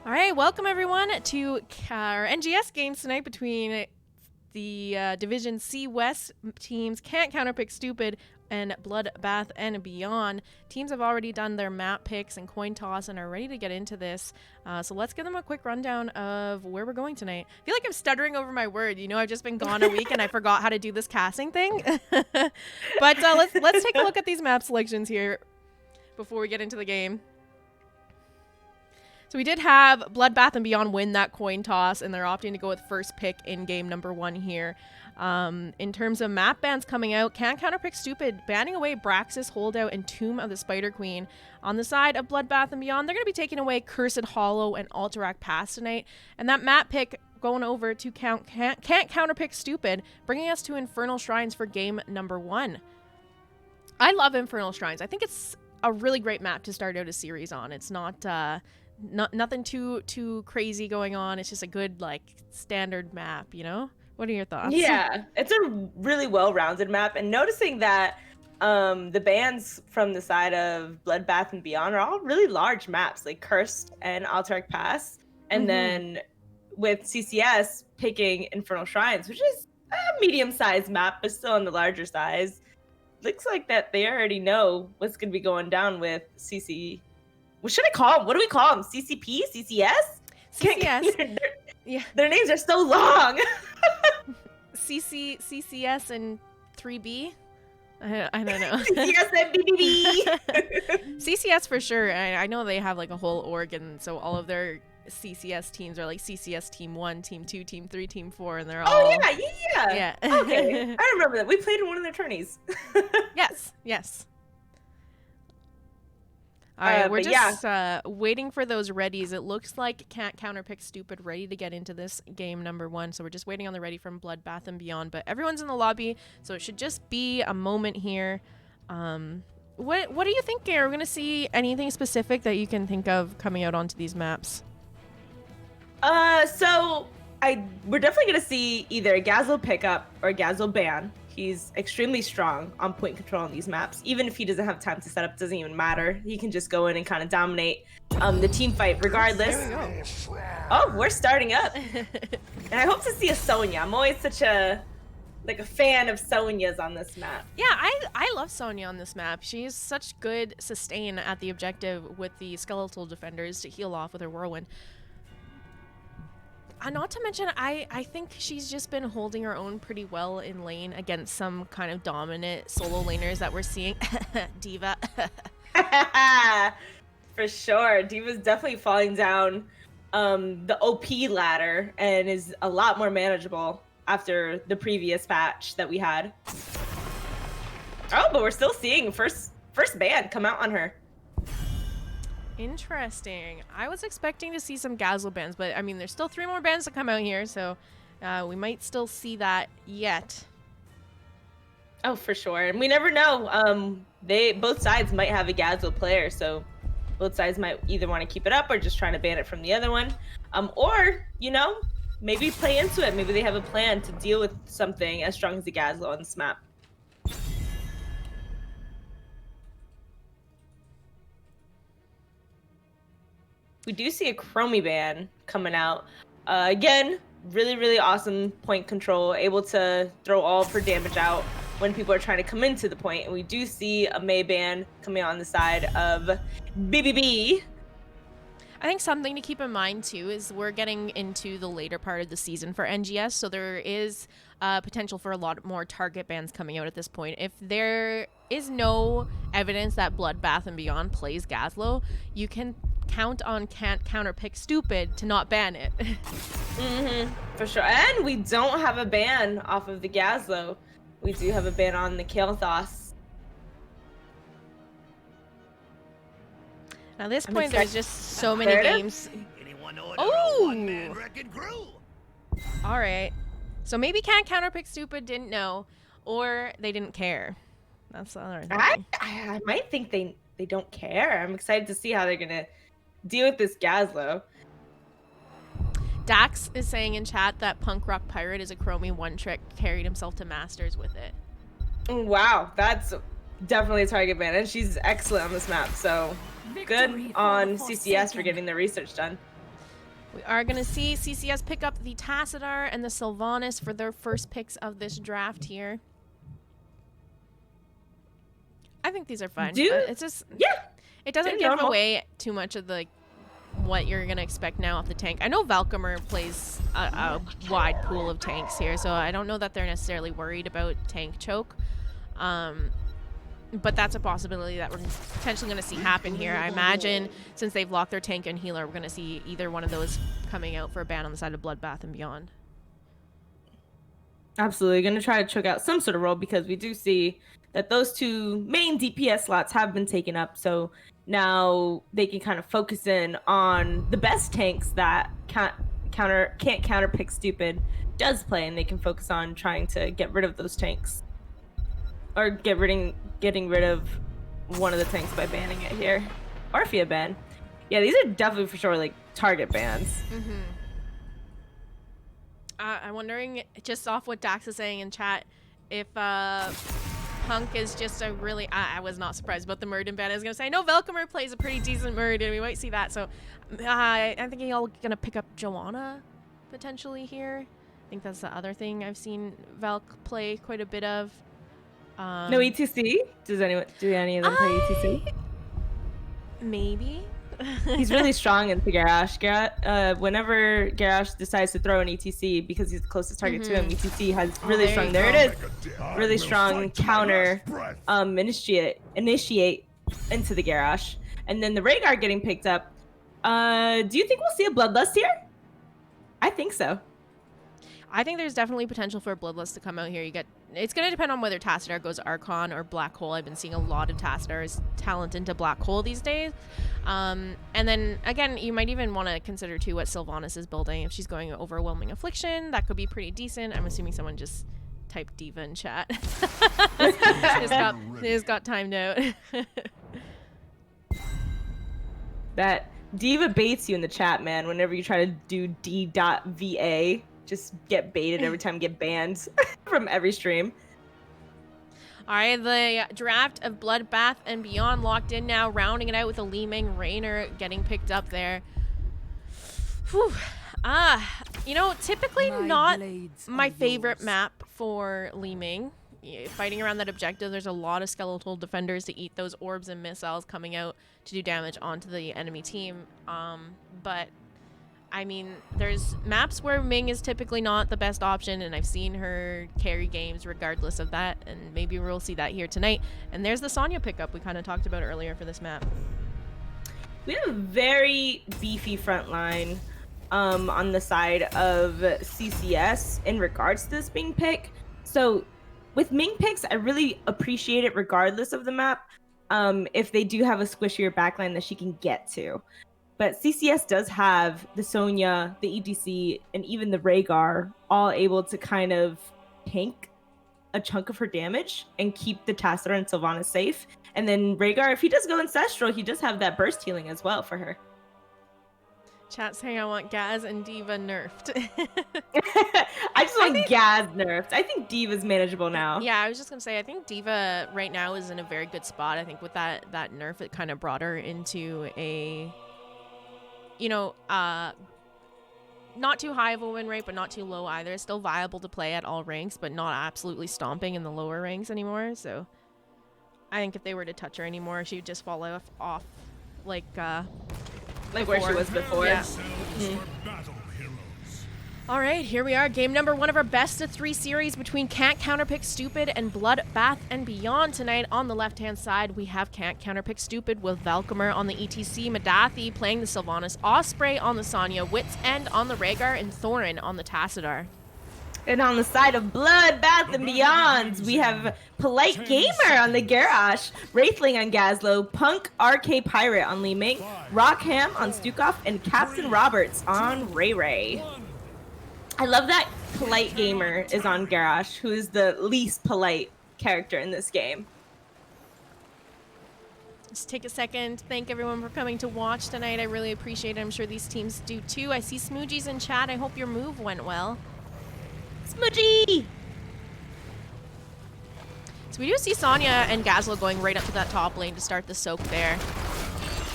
All right, welcome everyone to our NGS games tonight between the Division C West teams Can't Counterpick Stupid and Bloodbath and Beyond. Teams have already done their map picks and coin toss and are ready to get into this. So let's give them a quick rundown of where we're going tonight. I feel like I'm stuttering over my word. You know, I've just been gone a week and I forgot how to do this casting thing. But let's take a look at these map selections here before we get into the game. So we did have Bloodbath and Beyond win that coin toss, and they're opting to go with first pick in game number 1 here. In terms of map bans coming out, Can't Counterpick Stupid banning away Braxis, Holdout, and Tomb of the Spider Queen. On the side of Bloodbath and Beyond, they're going to be taking away Cursed Hollow and Alterac Pass tonight. And that map pick going over to Can't Counterpick Stupid, bringing us to Infernal Shrines for game number 1. I love Infernal Shrines. I think it's a really great map to start out a series on. It's nothing too crazy going on. It's just a good, like, standard map, you know? What are your thoughts? Yeah, it's a really well-rounded map, and noticing that the bans from the side of Bloodbath and Beyond are all really large maps, like Cursed and Alterac Pass, and then with CCS picking Infernal Shrines, which is a medium-sized map, but still on the larger size. Looks like that they already know what's going to be going down with CC. What should I call them? What do we call them? CCP? CCS? CCS. Yeah. Their names are so long. CCS and 3B? I don't know. CCS and BBB. CCS for sure. I know they have like a whole org, and so all of their CCS teams are like CCS Team 1, Team 2, Team 3, Team 4, and they're all... Oh, yeah. Okay, I remember that. We played in one of their tourneys. Yes. All right, we're just waiting for those readies. It looks like Can't Counterpick Stupid ready to get into this game number 1. So we're just waiting on the ready from Bloodbath and Beyond. But everyone's in the lobby, so it should just be a moment here. What do you think, Gare? Are we going to see anything specific that you can think of coming out onto these maps? So we're definitely going to see either a Jazzalene pickup or a Jazzalene ban. He's extremely strong on point control on these maps. Even if he doesn't have time to set up, doesn't even matter. He can just go in and kind of dominate the team fight regardless. There we go. Oh, we're starting up. And I hope to see a Sonya. I'm always such a fan of Sonyas on this map. Yeah, I love Sonya on this map. She's such good sustain at the objective with the skeletal defenders to heal off with her whirlwind. Not to mention, I think she's just been holding her own pretty well in lane against some kind of dominant solo laners that we're seeing. Diva. For sure. Diva's definitely falling down the OP ladder and is a lot more manageable after the previous patch that we had. Oh, but we're still seeing first ban come out on her. Interesting. I was expecting to see some Jazzalene bans, but I mean, there's still 3 more bans to come out here, so we might still see that yet. Oh, for sure. And we never know. Both sides might have a Jazzalene player, so both sides might either want to keep it up or just trying to ban it from the other one. Or, you know, maybe play into it. Maybe they have a plan to deal with something as strong as the Jazzalene on this map. We do see a Chromie ban coming out. Again, really, really awesome point control, able to throw all of her damage out when people are trying to come into the point. And we do see a Mei ban coming out on the side of BBB. I think something to keep in mind, too, is we're getting into the later part of the season for NGS, so there is potential for a lot more target bans coming out at this point. If there is no evidence that Bloodbath and Beyond plays Jazzalene, you can count on Can't Counterpick Stupid to not ban it. For sure. And we don't have a ban off of the Jazzalene. We do have a ban on the Kael'thas. Now, at this point, there's just so many games. Oh! All right. So maybe Can't Counterpick Stupid didn't know, or they didn't care. That's the other thing. I might think they don't care. I'm excited to see how they're going to deal with this Jazzalene. Dax is saying in chat that Punk Rock Pirate is a Chromie one-trick, carried himself to Masters with it. Wow, that's definitely a target ban, and she's excellent on this map, so good on CCS for getting the research done. We are going to see CCS pick up the Tassadar and the Sylvanas for their first picks of this draft here. I think these are fun. It's just, it doesn't give away too much of the what you're going to expect now off the tank. I know Valkymer plays a wide pool of tanks here, so I don't know that they're necessarily worried about tank choke. But that's a possibility that we're potentially going to see happen here. I imagine since they've locked their tank and healer, we're going to see either one of those coming out for a ban on the side of Bloodbath and Beyond. Absolutely. Going to try to choke out some sort of role because we do see that those two main DPS slots have been taken up. So now they can kind of focus in on the best tanks that can't counterpick stupid does play, and they can focus on trying to get rid of those tanks. Or getting rid of one of the tanks by banning it here. Or if you ban. Yeah, these are definitely for sure like target bans. I'm wondering, just off what Dax is saying in chat, if Punk is just a really... I was not surprised about the Murden ban. I was going to say, I know Velcomer plays a pretty decent Murden. We might see that. So I'm thinking y'all going to pick up Joanna potentially here. I think that's the other thing I've seen Valk play quite a bit of. No ETC? Do any of them play ETC? Maybe. He's really strong into Garrosh. Whenever Garrosh decides to throw an ETC because he's the closest target to him, ETC has really strong. There it is. Really strong counter initiate into the Garrosh. And then the Rhaegar getting picked up. Do you think we'll see a Bloodlust here? I think so. I think there's definitely potential for a Bloodlust to come out here. It's going to depend on whether Tassadar goes Archon or Black Hole. I've been seeing a lot of Tassadar's talent into Black Hole these days. And then, again, you might even want to consider, too, what Sylvanas is building. If she's going Overwhelming Affliction, that could be pretty decent. I'm assuming someone just typed Diva in chat. It's got timed out. That Diva baits you in the chat, man, whenever you try to do D.VA. Just get baited every time, get banned from every stream. All right, the draft of Bloodbath and Beyond locked in now, rounding it out with a Li Ming Raynor getting picked up there. Whew. Typically not my favorite map for Li Ming. Fighting around that objective, there's a lot of skeletal defenders to eat those orbs and missiles coming out to do damage onto the enemy team. But I mean, there's maps where Ming is typically not the best option, and I've seen her carry games regardless of that, and maybe we'll see that here tonight. And there's the Sonya pickup we kind of talked about earlier for this map. We have a very beefy front line on the side of CCS in regards to this Ming pick. So with Ming picks, I really appreciate it regardless of the map, if they do have a squishier backline that she can get to. But CCS does have the Sonya, the EDC, and even the Rhaegar all able to kind of tank a chunk of her damage and keep the Tassadar and Sylvanas safe. And then Rhaegar, if he does go Ancestral, he does have that burst healing as well for her. Chat saying I want Gaz and Diva nerfed. I just want Gaz nerfed. I think Diva's manageable now. Yeah, I was just going to say, I think Diva right now is in a very good spot. I think with that nerf, it kind of brought her into a... not too high of a win rate, but not too low either. It's still viable to play at all ranks, but not absolutely stomping in the lower ranks anymore. So I think if they were to touch her anymore, she would just fall off like where she was before. Yeah. All right, here we are. Game number 1 of our best of 3 series between Can't Counterpick Stupid and Bloodbath and Beyond. Tonight on the left-hand side, we have Can't Counterpick Stupid with Valkymer on the ETC, Madathi playing the Sylvanas, Osprey on the Sonya, Wits End on the Rhaegar, and Thorin on the Tassadar. And on the side of Bloodbath and Beyond, we have Polite Gamer on the Garrosh, Wraithling on Gazlo, Punk RK Pirate on Li Ming, Rockham on Stukov, and Captain Roberts on Ray Ray. I love that Polite Gamer is on Garrosh, who is the least polite character in this game. Let's take a second. Thank everyone for coming to watch tonight. I really appreciate it. I'm sure these teams do too. I see Smoogies in chat. I hope your move went well. Smoogie! So we do see Sonya and Gazlo going right up to that top lane to start the soak there.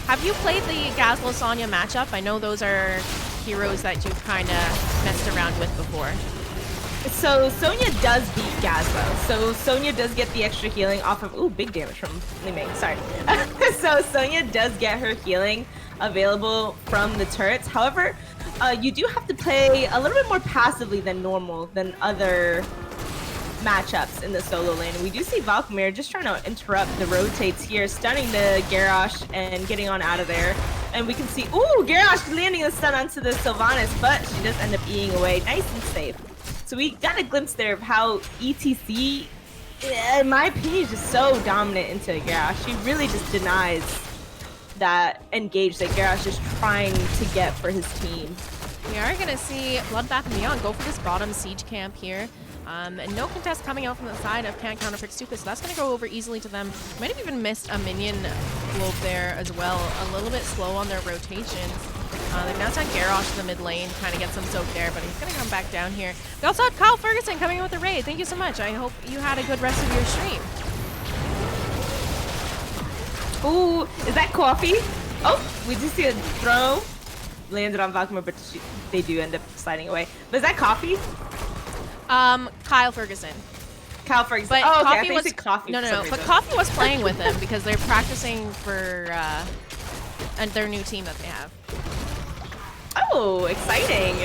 Have you played the Gazlo-Sonya matchup? I know those are heroes that you've kind of messed around with before? So Sonya does beat Gazlo. So Sonya does get the extra healing off of, ooh, big damage from Li Ming, sorry. So Sonya does get her healing available from the turrets. However, you do have to play a little bit more passively than normal than other matchups in the solo lane. And we do see Valkyrie just trying to interrupt the rotates here, stunning the Garrosh and getting on out of there. And we can see, ooh, Garrosh landing a stun onto the Sylvanas, but she does end up being away nice and safe. So we got a glimpse there of how ETC, in my opinion, is just so dominant into Garrosh. She really just denies that engage that Garrosh is trying to get for his team. We are going to see Bloodbath and Beyond go for this bottom siege camp here. And no contest coming out from the side of Can't Counterpick Stupid, so that's going to go over easily to them. Might have even missed a minion globe there as well. A little bit slow on their rotations. They've now sent Garrosh to the mid lane, kind of get some soak there, but he's going to come back down here. We also have Kyle Ferguson coming in with the raid. Thank you so much. I hope you had a good rest of your stream. Ooh, is that coffee? Oh, we just see a throw. Landed on Valkyrie, but they do end up sliding away. But is that coffee? Kyle Ferguson. Kyle Ferguson. But oh, okay. Coffee I think was, you said coffee. No. But Coffee was playing with him because they're practicing for their new team that they have. Oh, exciting.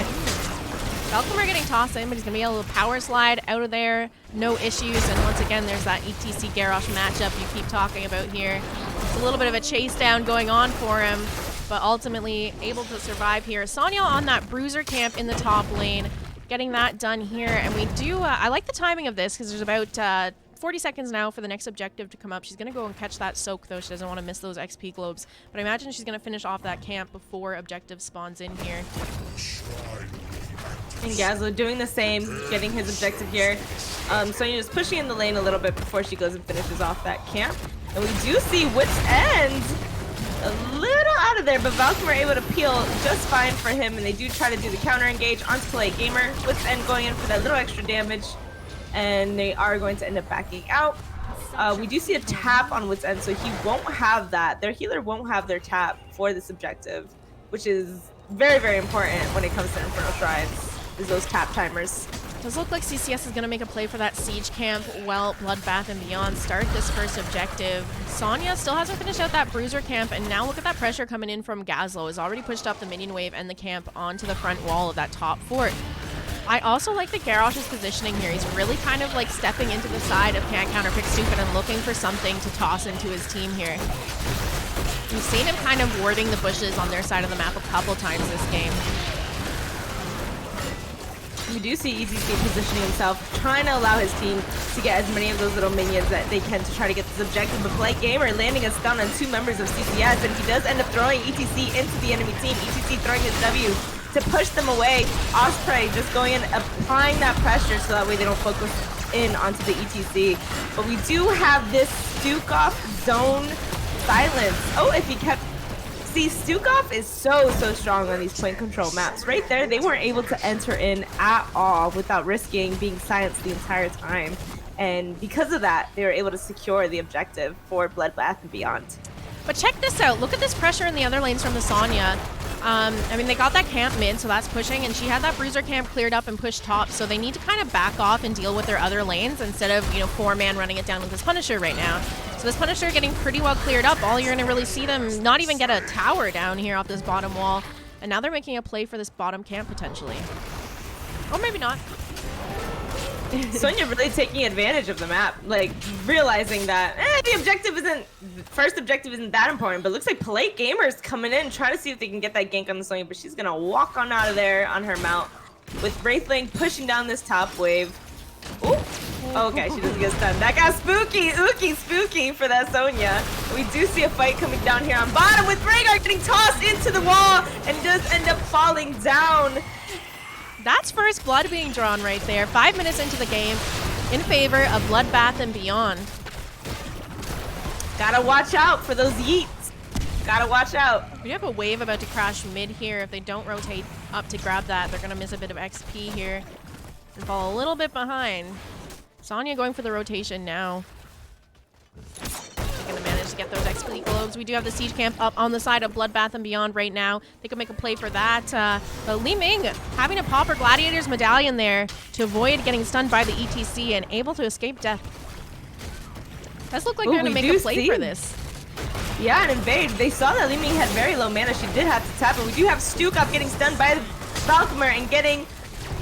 Valkyrie getting tossed in, but he's going to be able to power slide out of there. No issues. And once again, there's that ETC Garrosh matchup you keep talking about here. It's a little bit of a chase down going on for him, but ultimately able to survive here. Sonya on that bruiser camp in the top lane, getting that done here. And we do, I like the timing of this because there's about 40 seconds now for the next objective to come up. She's going to go and catch that soak, though. She doesn't want to miss those XP globes. But I imagine she's going to finish off that camp before objective spawns in here. And Gazlo doing the same, getting his objective here. Sonya just pushing in the lane a little bit before she goes and finishes off that camp. And we do see Wit's End a little out of there, but Valkyrie are able to peel just fine for him, and they do try to do the counter engage onto Polite Gamer. Wit's End going in for that little extra damage, and they are going to end up backing out. We do see a tap on Wit's End, so he won't have that. Their healer won't have their tap for this objective, which is very, very important when it comes to Infernal Shrines, is those tap timers. Does look like CCS is going to make a play for that siege camp while Bloodbath and Beyond start this first objective. Sonya still hasn't finished out that bruiser camp, and now look at that pressure coming in from Gazlo. Has already pushed up the minion wave and the camp onto the front wall of that top fort. I also like the Garrosh's positioning here. He's really kind of like stepping into the side of Can't Counterpick Stupid and looking for something to toss into his team here. We've seen him kind of warding the bushes on their side of the map a couple times this game. We do see ETC positioning himself, trying to allow his team to get as many of those little minions that they can to try to get this objective. But Polite Gamer landing a stun on 2 members of CCS, and he does end up throwing ETC into the enemy team. ETC throwing his W to push them away. Osprey just going in, applying that pressure so that way they don't focus in onto the ETC. But we do have this Stukov zone silence. Oh, if he kept... See, Stukov is so strong on these point control maps. Right there, they weren't able to enter in at all without risking being silenced the entire time. And because of that, they were able to secure the objective for Bloodbath and Beyond. But check this out. Look at this pressure in the other lanes from the Sonya. I mean, they got that camp mid, so that's pushing, and she had that bruiser camp cleared up and pushed top, so they need to kind of back off and deal with their other lanes instead of, 4-man running it down with this Punisher right now. So this Punisher getting pretty well cleared up. All you're going to really see them not even get a tower down here off this bottom wall, and now they're making a play for this bottom camp potentially. Or maybe not. Sonya really taking advantage of the map, like realizing that first objective isn't that important, but looks like Polite Gamer's coming in, trying to see if they can get that gank on the Sonya, but she's gonna walk on out of there on her mount with Wraithling pushing down this top wave. Ooh. Okay, she doesn't get stunned. That got spooky, spooky for that Sonya. We do see a fight coming down here on bottom with Rhaegar getting tossed into the wall and does end up falling down. That's first blood being drawn right there. 5 minutes into the game in favor of Bloodbath and Beyond. Gotta watch out for those yeets. Gotta watch out. We have a wave about to crash mid here. If they don't rotate up to grab that, they're gonna miss a bit of XP here and fall a little bit behind. Sonya going for the rotation now. They're gonna manage to get those XP globes. We do have the siege camp up on the side of Bloodbath and Beyond right now. They could make a play for that. But Li Ming having to pop her Gladiator's medallion there to avoid getting stunned by the ETC and able to escape death. Does look like they're going to make a play for this. Yeah, and invade. They saw that Li Ming had very low mana. She did have to tap, but we do have Stukov getting stunned by the Valkymer and getting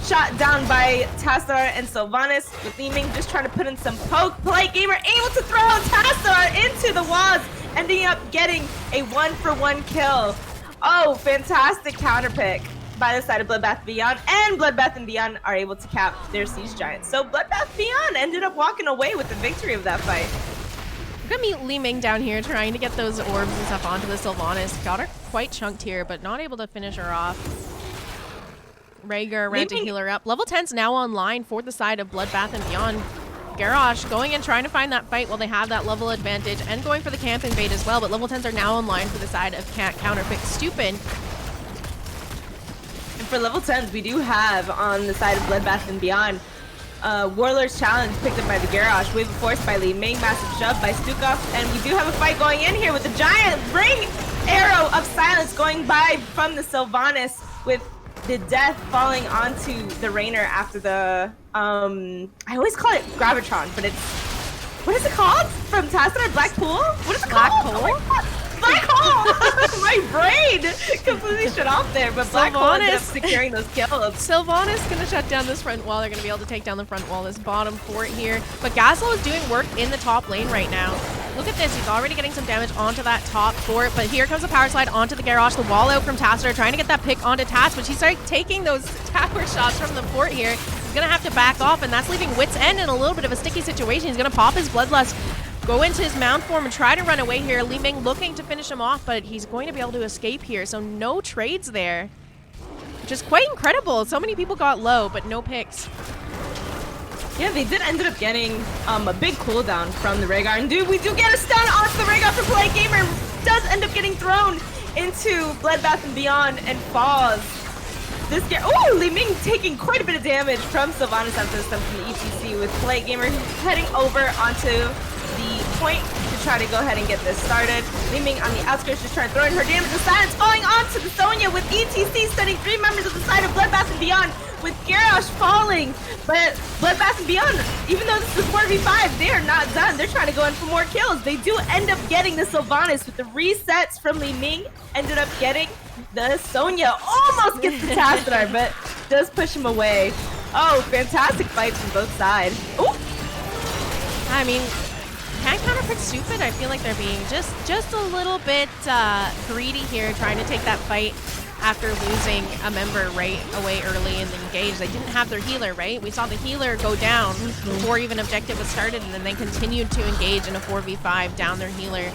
shot down by Tassadar and Sylvanas, with Li Ming just trying to put in some poke. Play Gamer able to throw Tassadar into the walls, ending up getting a 1-for-1 kill. Oh, fantastic counter pick by the side of Bloodbath and Beyond, and Bloodbath and Beyond are able to cap their Siege Giants. So Bloodbath and Beyond ended up walking away with the victory of that fight. We're gonna meet Li Ming down here trying to get those orbs and stuff onto the Sylvanas. Got her quite chunked here, but not able to finish her off. Rhaegar ran to heal her up. Level 10's now online for the side of Bloodbath and Beyond. Garrosh going and trying to find that fight while they have that level advantage and going for the camp invade as well, but level 10s are now online for the side of Counterpick Stupid. And for level 10s, we do have on the side of Bloodbath and Beyond, Warlord's Challenge picked up by the Garrosh, Wave of Force by Li Ming, Massive Shove by Stukov, and we do have a fight going in here with the giant ring arrow of silence going by from the Sylvanas, with the death falling onto the Rainer after the, I always call it Gravitron, but it's, what is it called? From Tassadar, Black Pool? What is it Black called? Hole? Oh Black Hole! My brain completely shut off there, but Black Hole ended up securing those kills. Sylvanas gonna shut down this front wall. They're gonna be able to take down the front wall, this bottom fort here. But Gasol is doing work in the top lane right now. Look at this, he's already getting some damage onto that top fort, but here comes the power slide onto the Garrosh, the wall out from Tassadar, trying to get that pick onto Tass, but she's starting taking those tower shots from the fort here. He's gonna have to back off, and that's leaving Wit's End in a little bit of a sticky situation. He's gonna pop his Bloodlust, go into his mount form and try to run away here. Li Ming looking to finish him off, but he's going to be able to escape here, so no trades there. Which is quite incredible. So many people got low, but no picks. Yeah, they did end up getting a big cooldown from the Rhaegar. And dude, we do get a stun off the Rhaegar for Play Gamer. Does end up getting thrown into Bloodbath and Beyond and falls. This guy, oh, Li Ming taking quite a bit of damage from Sylvanas after this time from the ETC, with Play Gamer heading over onto the point to try to go ahead and get this started. Li Ming on the outskirts just trying to throw in her damage. The silence falling onto the Sonya, with ETC stunning 3 members of the side of Bloodbath and Beyond, with Garrosh falling. But Bloodbath and Beyond, even though this is 4v5, they are not done. They're trying to go in for more kills. They do end up getting the Sylvanas with the resets from Li Ming. Ended up getting the Sonya. Almost gets the Tassadar, but does push him away. Oh, fantastic fights from both sides. Ooh. I mean, can Counterpick Stupid? I feel like they're being just a little bit greedy here, trying to take that fight after losing a member right away early in the engage. They didn't have their healer, right? We saw the healer go down before even objective was started, and then they continued to engage in a 4v5 down their healer.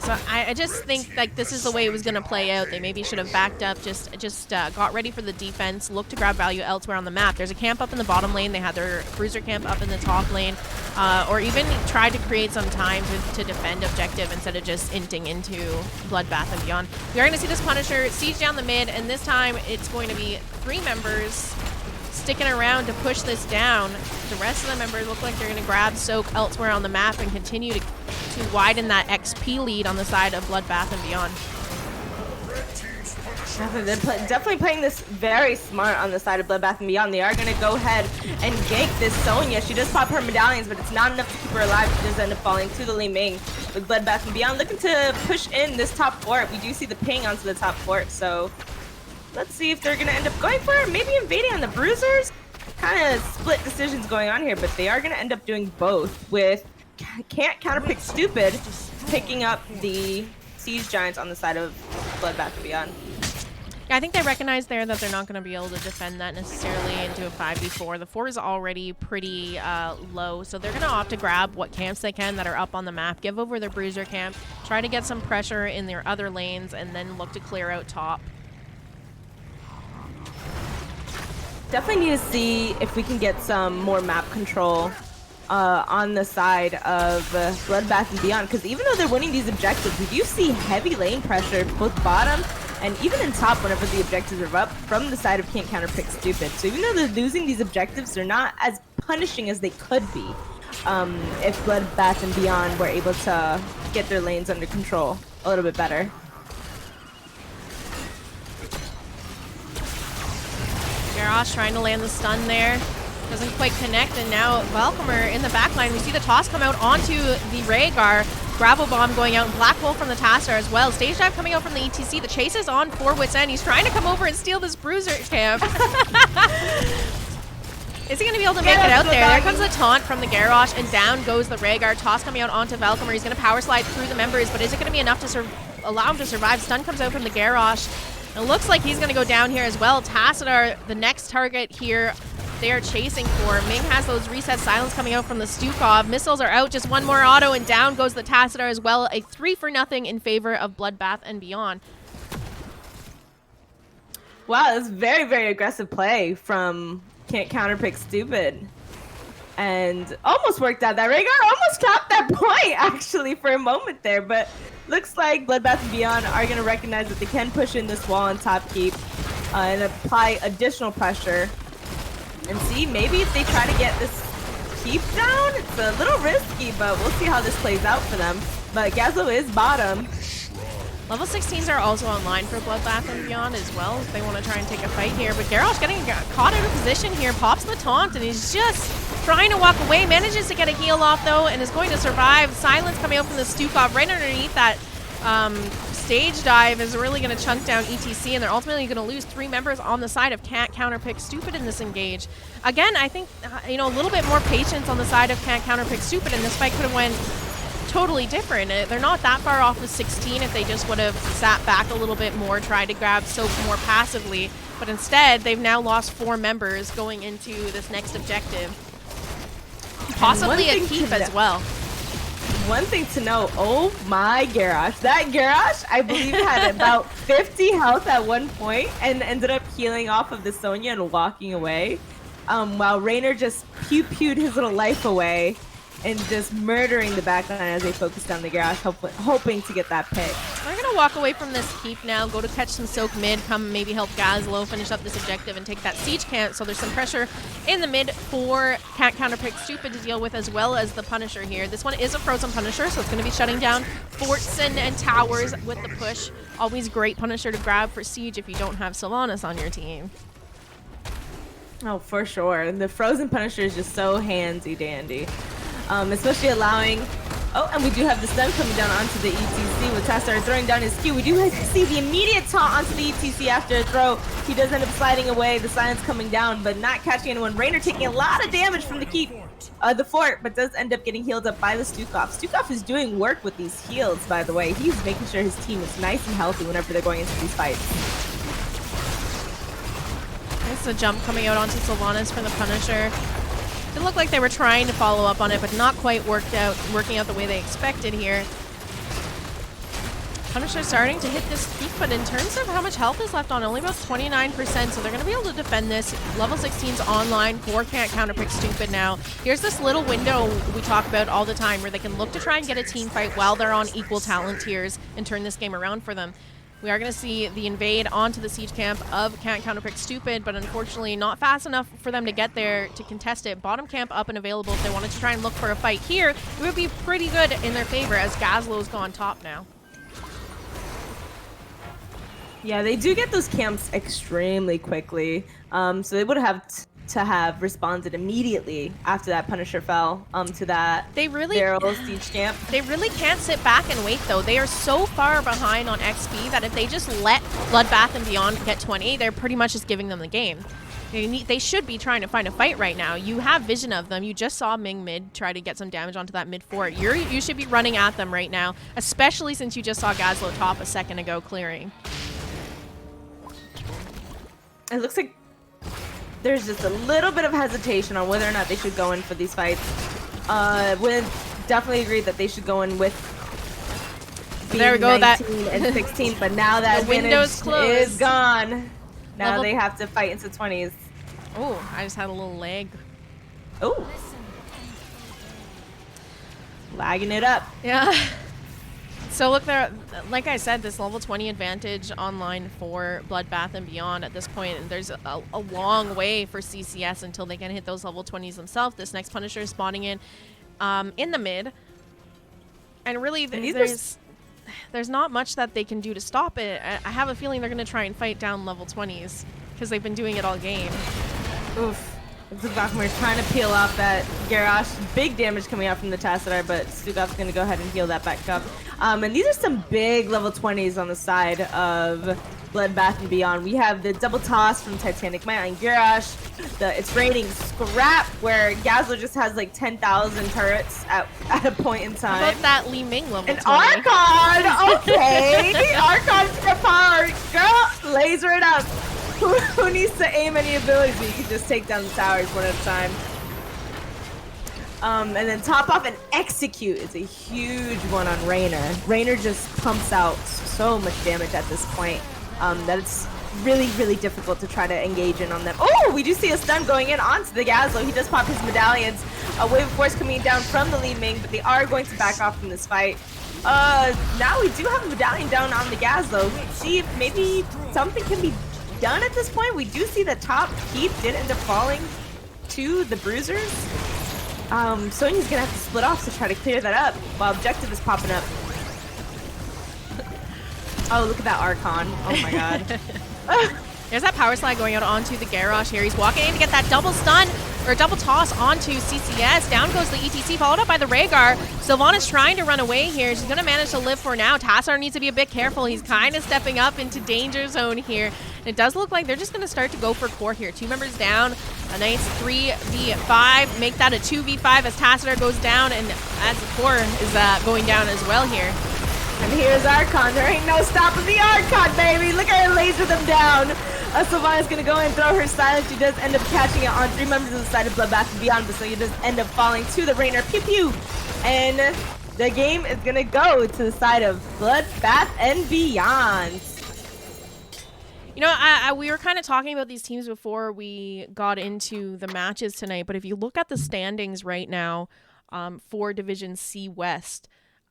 So I just think like this is the way it was going to play out. They maybe should have backed up, just got ready for the defense, looked to grab value elsewhere on the map. There's a camp up in the bottom lane. They had their bruiser camp up in the top lane, or even tried to create some time to defend objective instead of just inting into Bloodbath and Beyond. We are going to see this Punisher siege down the mid, and this time it's going to be 3 members sticking around to push this down. The rest of the members look like they're going to grab Soak elsewhere on the map and continue to widen that XP lead on the side of Bloodbath and Beyond. Definitely playing this very smart on the side of Bloodbath and Beyond. They are going to go ahead and gank this Sonya. She does pop her medallions, but it's not enough to keep her alive. She does end up falling to the Li Ming, with Bloodbath and Beyond looking to push in this top fort. We do see the ping onto the top fort, so let's see if they're going to end up going for it. Maybe invading on the Bruisers. Kind of split decisions going on here, but they are going to end up doing both, with Can't Counterpick Stupid picking up the Siege Giants on the side of Bloodbath and Beyond. Yeah, I think they recognize there that they're not going to be able to defend that necessarily into a 5v4. The 4 is already pretty low, so they're going to opt to grab what camps they can that are up on the map, give over their Bruiser camp, try to get some pressure in their other lanes, and then look to clear out top. Definitely need to see if we can get some more map control on the side of Bloodbath and Beyond, because even though they're winning these objectives, we do see heavy lane pressure both bottom and even in top whenever the objectives are up from the side of Can't Counterpick Stupid. So even though they're losing these objectives, they're not as punishing as they could be. if Bloodbath and Beyond were able to get their lanes under control a little bit better. Garrosh trying to land the stun there. Doesn't quite connect, and now Valkymer in the backline. We see the toss come out onto the Rhaegar. Gravel Bomb going out, and Black Hole from the Tassadar as well. Stage Dive coming out from the ETC. The chase is on for Wit's End. He's trying to come over and steal this Bruiser camp. Is he going to be able to make it out there? There comes the taunt from the Garrosh, and down goes the Rhaegar. Toss coming out onto Valkymer. He's going to power slide through the members, but is it going to be enough to allow him to survive? Stun comes out from the Garrosh. It looks like he's going to go down here as well. Tassadar, the next target here, they are chasing for. Ming has those reset silence coming out from the Stukov. Missiles are out, just one more auto, and down goes the Tassadar as well. A 3-for-0 in favor of Bloodbath and Beyond. Wow, that's very, very aggressive play from Can't Counterpick Stupid. And almost worked out. That Rhaegar almost capped that point, actually, for a moment there. But looks like Bloodbath and Beyond are going to recognize that they can push in this wall on top keep and apply additional pressure. And see, maybe if they try to get this keep down, it's a little risky, but we'll see how this plays out for them. But Gazlo is bottom. Level 16s are also online for Bloodbath and Beyond as well if they want to try and take a fight here. But Garrosh getting caught out of position here, pops the taunt, and he's just trying to walk away. Manages to get a heal off, though, and is going to survive. Silence coming out from the Stukov right underneath that Stage Dive is really going to chunk down ETC, and they're ultimately going to lose 3 members on the side of Can't Counterpick Stupid in this engage. Again, I think, a little bit more patience on the side of Can't Counterpick Stupid, and this fight could have went totally different. They're not that far off with 16 if they just would have sat back a little bit more, tried to grab Soap more passively, but instead, they've now lost 4 members going into this next objective. Possibly a keep as well. One thing to know, oh my Garrosh. That Garrosh, I believe, had about 50 health at one point and ended up healing off of the Sonya and walking away. While Raynor just pew-pewed his little life away and just murdering the backline as they focused on the Garrosh, hoping to get that pick. We're going to walk away from this keep now, go to catch some soak mid, come maybe help Gazlo finish up this objective and take that siege camp. So there's some pressure in the mid for Can't Counterpick Stupid to deal with, as well as the Punisher here. This one is a frozen Punisher, so it's going to be shutting down forts and towers with the push. Always great Punisher to grab for siege if you don't have Sylvanas on your team. Oh, for sure. The frozen Punisher is just so handy-dandy. Especially allowing... Oh, and we do have the stun coming down onto the ETC with Tassadar throwing down his Q. We do see the immediate taunt onto the ETC after a throw. He does end up sliding away, the silence coming down, but not catching anyone. Raynor taking a lot of damage from the keep, the fort, but does end up getting healed up by the Stukov. Stukov is doing work with these heals, by the way. He's making sure his team is nice and healthy whenever they're going into these fights. There's a jump coming out onto Sylvanas for the Punisher. It looked like they were trying to follow up on it, but not quite working out the way they expected here. Punisher starting to hit this peak, but in terms of how much health is left on, only about 29%, so they're going to be able to defend this. Level 16's online for Can't Counterpick Stupid now. Here's this little window we talk about all the time where they can look to try and get a team fight while they're on equal talent tiers and turn this game around for them. We are going to see the invade onto the siege camp of Can't Counterpick Stupid, but unfortunately not fast enough for them to get there to contest it. Bottom camp up and available if they wanted to try and look for a fight here. It would be pretty good in their favor as Gazlo's gone top now. Yeah, they do get those camps extremely quickly, so they would have to have responded immediately after that Punisher fell to that Daryl siege camp. They really can't sit back and wait, though. They are so far behind on XP that if they just let Bloodbath and Beyond get 20, they're pretty much just giving them the game. They should be trying to find a fight right now. You have vision of them. You just saw Ming mid try to get some damage onto that mid fort. You should be running at them right now, especially since you just saw Gazlo top a second ago clearing. It looks like there's just a little bit of hesitation on whether or not they should go in for these fights. Would definitely agree that they should go in with there we go, 19 and 16, but now that the window's closed. Is gone. Now they have to fight into 20s. Oh, I just had a little lag. Oh. Lagging it up. Yeah. So look there, like I said, this level 20 advantage online for Bloodbath and Beyond at this point, and there's a long way for CCS until they can hit those level 20s themselves. This next Punisher is spawning in. in the mid. And really, there's not much that they can do to stop it. I have a feeling they're going to try and fight down level 20s because they've been doing it all game. Oof. We're trying to peel off that Garrosh. Big damage coming out from the Tassadar, but Stugov's going to go ahead and heal that back up. And these are some big level 20s on the side of Bloodbath and Beyond. We have the double toss from Titanic Might on Garrosh. It's raining scrap, where Gazlo just has like 10,000 turrets at a point in time. How about that Li Ming level 20? Archon! Okay! Archon's for power! Girl, laser it up! Who needs to aim any abilities? You can just take down the towers one at a time. And then top off and execute is a huge one on Raynor. Raynor just pumps out so much damage at this point that it's really, really difficult to try to engage in on them. Oh, we do see a stun going in onto the Gazlo. He does pop his medallions. A wave of force coming down from the Li Ming, but they are going to back off from this fight. Now we do have a medallion down on the Gazlo. See if maybe something can be done at this point. We do see the top keep did end up falling to the bruisers. Sonya's gonna have to split off to try to clear that up while objective is popping up. Oh, look at that Archon. Oh my god. There's that power slide going out onto the Garrosh here. He's walking in to get that double stun, or double toss onto CCS. Down goes the ETC, followed up by the Rhaegar. Sylvanas trying to run away here. She's going to manage to live for now. Tassadar needs to be a bit careful. He's kind of stepping up into danger zone here. And it does look like they're just going to start to go for core here. 2 members down. A nice 3v5. Make that a 2v5 as Tassadar goes down, and as the core is going down as well here. And here's Archon. There ain't no stopping the Archon, baby. Look at her laser them down. Sylvana's going to go and throw her silence. She does end up catching it on 3 members of the side of Bloodbath and Beyond, but so you does end up falling to the Raynor. Pew pew. And the game is going to go to the side of Bloodbath and Beyond. You know, we were kind of talking about these teams before we got into the matches tonight, but if you look at the standings right now for Division C West,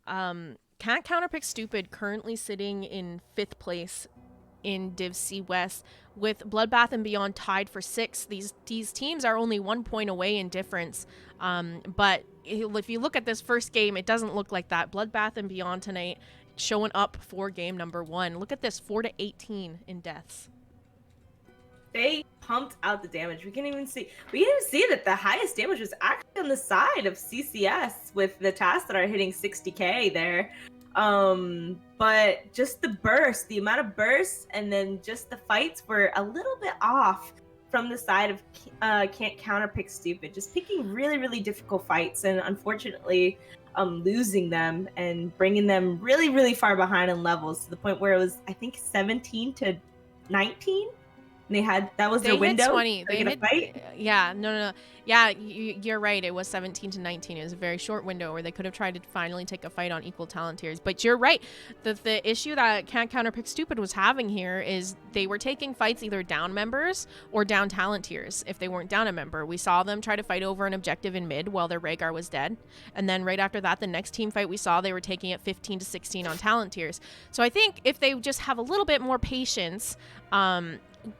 Can't Counterpick Stupid currently sitting in 5th place in Div C West, with Bloodbath and Beyond tied for 6th. These teams are only 1 point away in difference, but if you look at this first game, it doesn't look like that. Bloodbath and Beyond tonight showing up for game number 1. Look at this, 4-18 in deaths. They pumped out the damage. We can even see that the highest damage was actually on the side of CCS, with the tasks that are hitting 60k there. But just the amount of bursts, and then just the fights were a little bit off from the side of Can't Counterpick Stupid. Just picking really, really difficult fights, and unfortunately losing them and bringing them really, really far behind in levels, to the point where it was, I think, 17-19. And that was their window. 20. They hit, fight. Yeah, no. Yeah, you're right. It was 17-19. It was a very short window where they could have tried to finally take a fight on equal talent tiers. But you're right. The issue that Can't Counterpick Stupid was having here is they were taking fights either down members or down talent tiers. If they weren't down a member, we saw them try to fight over an objective in mid while their Rhaegar was dead. And then right after that, the next team fight we saw, they were taking it 15-16 on talent tiers. So I think if they just have a little bit more patience,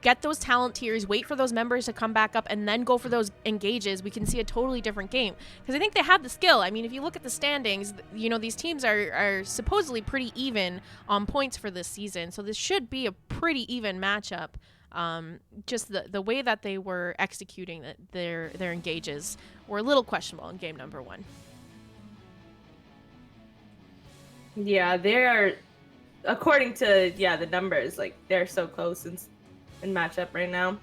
get those talent tiers, wait for those members to come back up, and then go for those engages, we can see a totally different game. Because I think they have the skill. I mean, if you look at the standings, you know, these teams are supposedly pretty even on points for this season. So this should be a pretty even matchup. Just the way that they were executing their engages were a little questionable in game number 1. Yeah, they are, according to the numbers, like they're so close in matchup right now.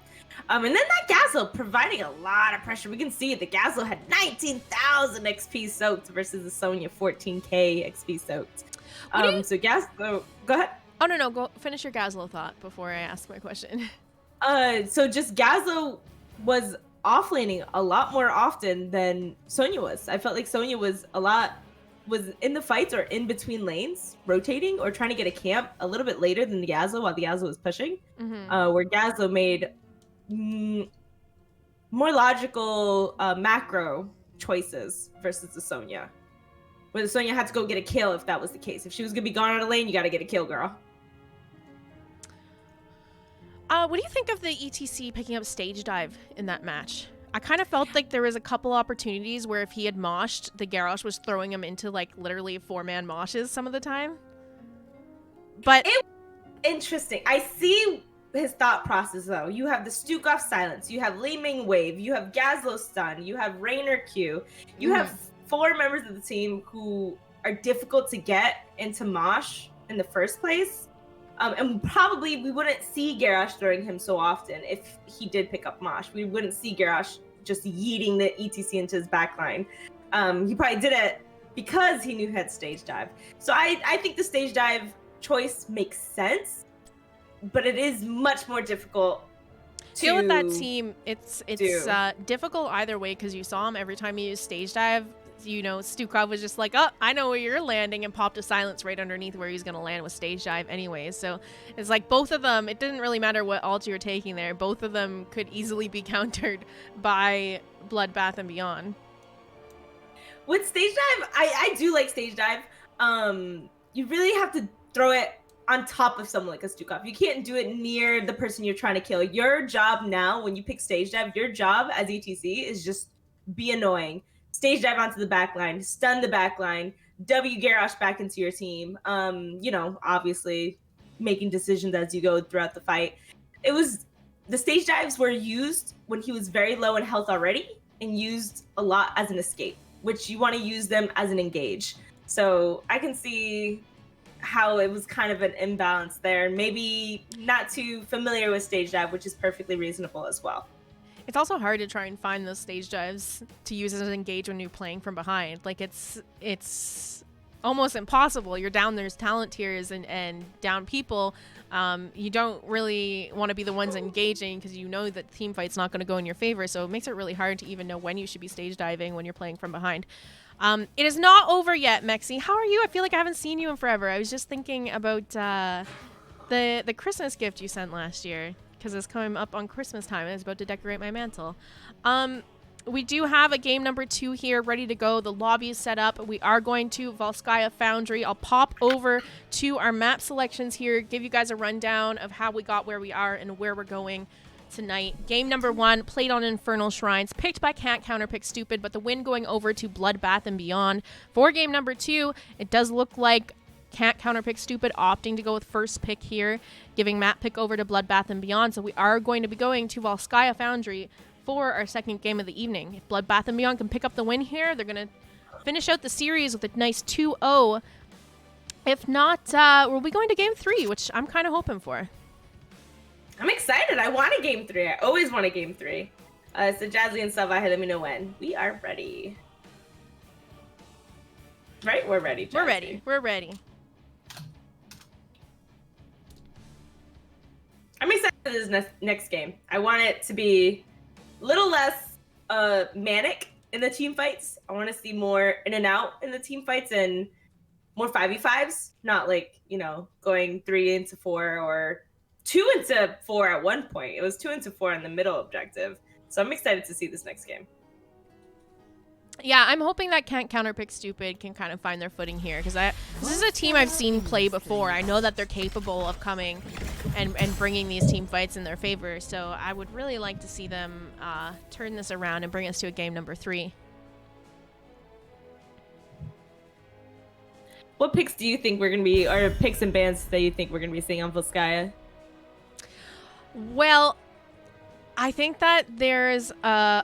And then that Gazlo providing a lot of pressure. We can see the Gazlo had 19,000 XP soaked versus the Sonya 14k XP soaked. So Gazlo, go ahead. Oh no, go finish your Gazlo thought before I ask my question. So just Gazlo was offlaning a lot more often than Sonya was. I felt like Sonya was in the fights or in between lanes, rotating or trying to get a camp a little bit later than the Gazlo while the Gazlo was pushing. Where Gazlo made more logical macro choices versus the Sonya. Where the Sonya had to go get a kill if that was the case. If she was going to be gone out of lane, you got to get a kill, girl. What do you think of the ETC picking up stage dive in that match? I kind of felt like there was a couple opportunities where if he had moshed, the Garrosh was throwing him into like literally 4-man moshes some of the time. But interesting. I see his thought process though. You have the Stukov silence, you have Li Ming wave, you have Gazlo stun, you have Rainer Q, you have 4 members of the team who are difficult to get into mosh in the first place. And probably we wouldn't see Garrosh throwing him so often if he did pick up mosh. We wouldn't see Garrosh just yeeting the ETC into his backline. He probably did it because he knew he had stage dive. So I think the stage dive choice makes sense, but it is much more difficult to feel with that team. It's difficult either way because you saw him every time he used stage dive. You know, Stukov was just like, oh, I know where you're landing, and popped a silence right underneath where he's going to land with stage dive anyways. So it's like both of them, it didn't really matter what ult you were taking there. Both of them could easily be countered by Bloodbath and Beyond. With stage dive, I do like stage dive. You really have to throw it on top of someone like a Stukov. You can't do it near the person you're trying to kill. Your job now, when you pick stage dive, your job as ETC is just be annoying. Stage dive onto the backline, stun the backline, W Garrosh back into your team. You know, obviously making decisions as you go throughout the fight. The stage dives were used when he was very low in health already and used a lot as an escape, which you want to use them as an engage. So I can see how it was kind of an imbalance there. Maybe not too familiar with stage dive, which is perfectly reasonable as well. It's also hard to try and find those stage dives to use as an engage when you're playing from behind. Like it's almost impossible. You're down, there's talent tiers and down people. You don't really want to be the ones engaging because you know that the team fight's not going to go in your favor. So it makes it really hard to even know when you should be stage diving when you're playing from behind. It is not over yet, Mexi. How are you? I feel like I haven't seen you in forever. I was just thinking about the Christmas gift you sent last year. Because it's coming up on Christmas time. I was about to decorate my mantle. We do have a game number 2 here ready to go. The lobby is set up. We are going to Volskaya Foundry. I'll pop over to our map selections here, give you guys a rundown of how we got where we are and where we're going tonight. Game number 1, played on Infernal Shrines, picked by Can't Counterpick Stupid, but the win going over to Bloodbath and Beyond. For game number 2, it does look like Can't Counterpick Stupid opting to go with first pick here, giving map pick over to Bloodbath and Beyond. So we are going to be going to Volskaya Foundry for our second game of the evening. If Bloodbath and Beyond can pick up the win here, they're going to finish out the series with a nice 2-0. If not, we'll be going to game 3, which I'm kind of hoping for. I'm excited. I want a game 3. I always want a game 3. So Jazzalene and Salva, let me know when. We are ready. Right? We're ready, Jazzalene. We're ready. I'm excited for this next game. I want it to be a little less manic in the team fights. I want to see more in and out in the team fights and more 5v5s, not like, you know, going 3 into 4 or 2 into 4 at one point. It was 2 into 4 in the middle objective. So I'm excited to see this next game. Yeah, I'm hoping that Can't Counterpick Stupid can kind of find their footing here because this is a team I've seen play before. I know that they're capable of coming and bringing these team fights in their favor. So I would really like to see them turn this around and bring us to a game number 3. What picks do you think we're going to be, or picks and bans that you think we're going to be seeing on Volskaya? Well, I think that there's a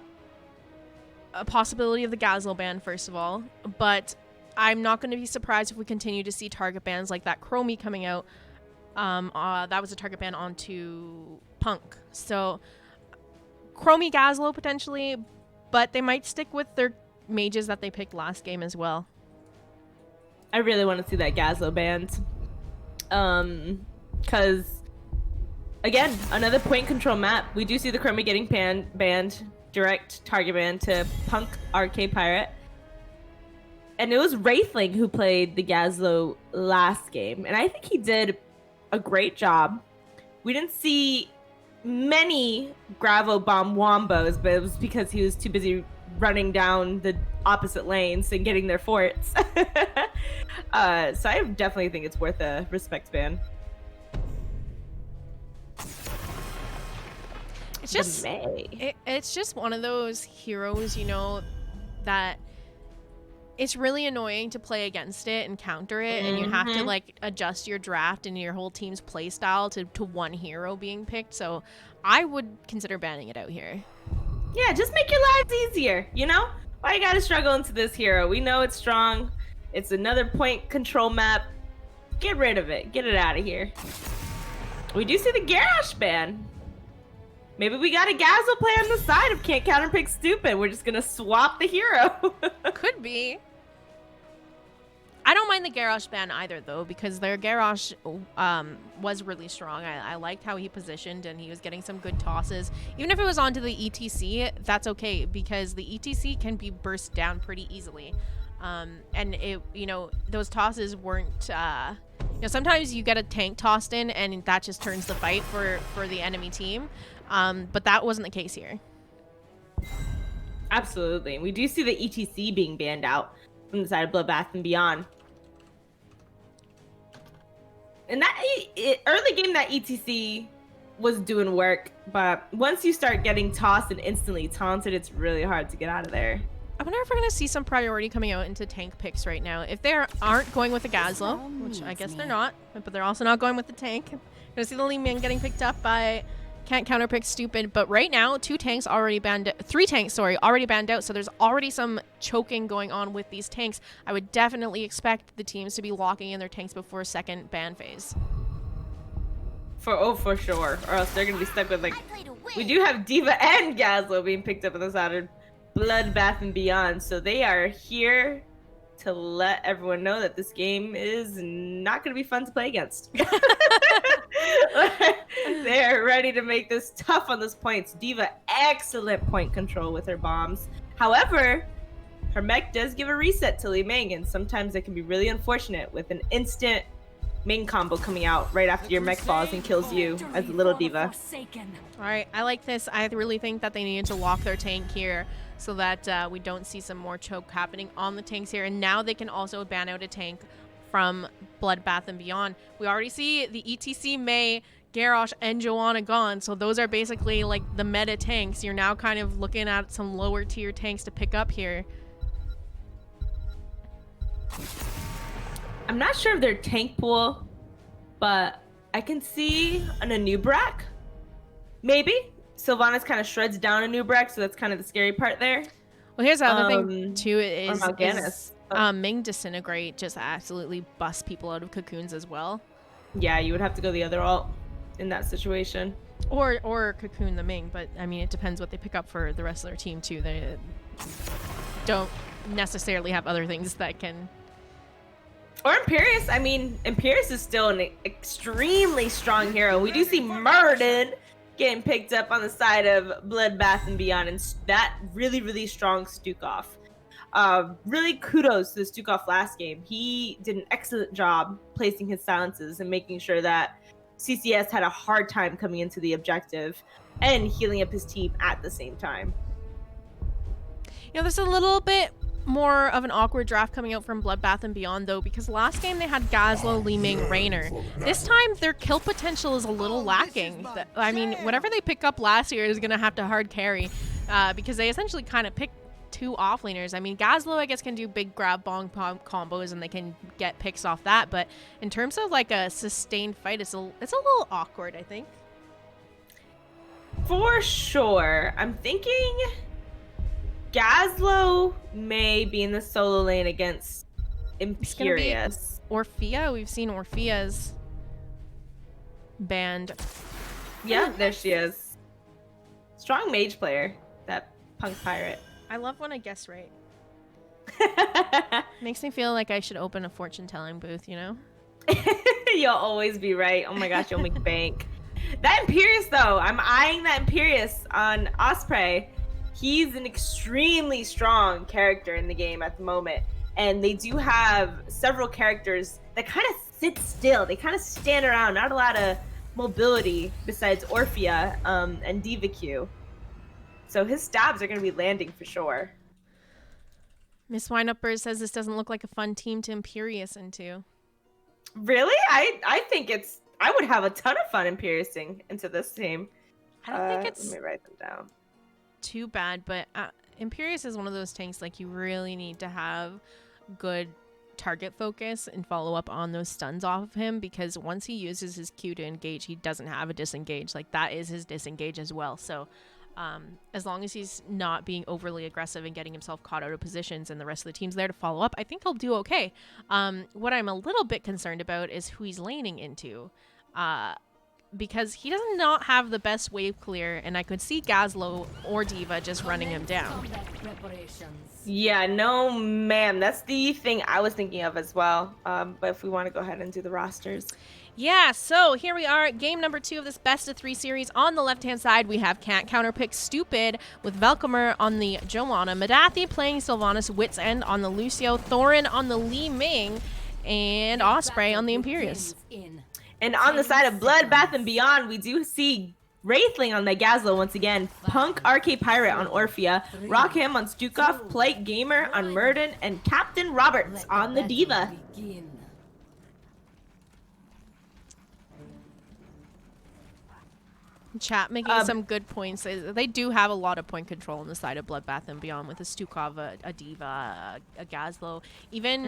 possibility of the Gazlo ban, first of all, but I'm not going to be surprised if we continue to see target bans like that Chromie coming out. That was a target ban onto Punk. So Chromie Gazlo potentially, but they might stick with their mages that they picked last game as well. I really want to see that Gazlo banned. Because, again, another point control map. We do see the Chromie getting banned. Direct target ban to Punk RK Pirate. And it was Wraithling who played the Gazlo last game. And I think he did a great job. We didn't see many Gravo Bomb Wombos, but it was because he was too busy running down the opposite lanes and getting their forts. So I definitely think it's worth a respect ban. It's just May. It's just one of those heroes, you know, that it's really annoying to play against it and counter it, and you have to like adjust your draft and your whole team's play style to one hero being picked. So I would consider banning it out here. Yeah, just make your lives easier, you know? Why you gotta struggle into this hero? We know it's strong. It's another point control map. Get rid of it. Get it out of here. We do see the Garrosh ban. Maybe we got a Gazelle play on the side of can't counterpick stupid. We're just gonna swap the hero. Could be. I don't mind the Garrosh ban either, though, because their Garrosh was really strong. I liked how he positioned, and he was getting some good tosses. Even if it was onto the ETC, that's okay, because the ETC can be burst down pretty easily. And it, you know, those tosses weren't. You know, sometimes you get a tank tossed in, and that just turns the fight for the enemy team. But that wasn't the case here. Absolutely. We do see the ETC being banned out from the side of Bloodbath and Beyond. And that early game, that ETC was doing work, but once you start getting tossed and instantly taunted, it's really hard to get out of there. I wonder if we're going to see some priority coming out into tank picks right now. If they aren't going with the Gazlo, which I guess they're not, but they're also not going with the tank. You're going to see the Li Ming getting picked up by Can't Counterpick Stupid, but right now, 3 tanks already banned out, so there's already some choking going on with these tanks. I would definitely expect the teams to be locking in their tanks before second ban phase. For sure, or else they're going to be stuck with, like, we do have Diva and Gazlo being picked up on the side of Bloodbath and Beyond, so they are here to let everyone know that this game is not going to be fun to play against. They're ready to make this tough on those points. Diva, excellent point control with her bombs. However, her mech does give a reset to Li Ming, and sometimes it can be really unfortunate with an instant Ming combo coming out right after your mech falls and kills you as a little Diva. All right, I like this. I really think that they needed to lock their tank here so that we don't see some more choke happening on the tanks here. And now they can also ban out a tank from Bloodbath and Beyond. We already see the ETC, May, Garrosh, and Joanna gone. So those are basically like the meta tanks. You're now kind of looking at some lower tier tanks to pick up here. I'm not sure of their tank pool, but I can see an Anubrak. Maybe. Sylvanas kind of shreds down Anubrak, so that's kind of the scary part there. Well, here's the other thing, too, is Ming Disintegrate just absolutely busts people out of cocoons as well. Yeah, you would have to go the other ult in that situation. Or cocoon the Ming, but I mean, it depends what they pick up for the rest of their team, too. They don't necessarily have other things that can... Or Imperius. I mean, Imperius is still an extremely strong hero. We do see Murden getting picked up on the side of Bloodbath and Beyond, and that really strong Stukov. Really kudos to the Stukov last game. He did an excellent job placing his silences and making sure that CCS had a hard time coming into the objective and healing up his team at the same time. You know, there's a little bit more of an awkward draft coming out from Bloodbath and Beyond, though, because last game they had Gazlo, Li Ming, Raynor. This time their kill potential is a little lacking. I mean, whatever they pick up last year is going to have to hard carry because they essentially kind of picked 2 offlaners. I mean, Gazlo, I guess, can do big grab bong combos and they can get picks off that, but in terms of like a sustained fight, it's a little awkward, I think. For sure. I'm thinking Gazlo may be in the solo lane against Imperius. Orphea, we've seen Orphea's banned. Yeah, there she is. Strong mage player, that punk pirate. I love when I guess right. Makes me feel like I should open a fortune telling booth, you know? You'll always be right. Oh my gosh, you'll make bank. That Imperius, though, I'm eyeing that Imperius on Osprey. He's an extremely strong character in the game at the moment. And they do have several characters that kind of sit still. They kind of stand around, not a lot of mobility besides Orphea and Diva Q. So his stabs are going to be landing for sure. Miss Wineuper says this doesn't look like a fun team to Imperius into. Really? I think I would have a ton of fun Imperiusing into this team. I don't think it's Let me write them down. too bad, but Imperius is one of those tanks like you really need to have good target focus and follow up on those stuns off of him, because once he uses his Q to engage, he doesn't have a disengage. Like, that is his disengage as well. So as long as he's not being overly aggressive and getting himself caught out of positions and the rest of the team's there to follow up, I think he'll do okay. What I'm a little bit concerned about is who he's laning into, because he does not have the best wave clear, and I could see Jazzalene or D.Va just running him down. Yeah, no, ma'am. That's the thing I was thinking of as well. But if we want to go ahead and do the rosters. Yeah, so here we are, game number 2 of this best of 3 series. On the left-hand side, we have Can't Counterpick Stupid with Velcomer on the Joanna, Madathi playing Sylvanas, Wits End on the Lucio, Thorin on the Li Ming, and Osprey on the Imperius. And on the side of Bloodbath and Beyond, we do see Wraithling on the Gazlo once again, Punk RK Pirate on Orphea, Rockham on Stukov, Plate Gamer on Murden, and Captain Roberts on the D.Va. Chat making some good points. They do have a lot of point control on the side of Bloodbath and Beyond with a Stukov, a D.Va, a Gazlo. Even,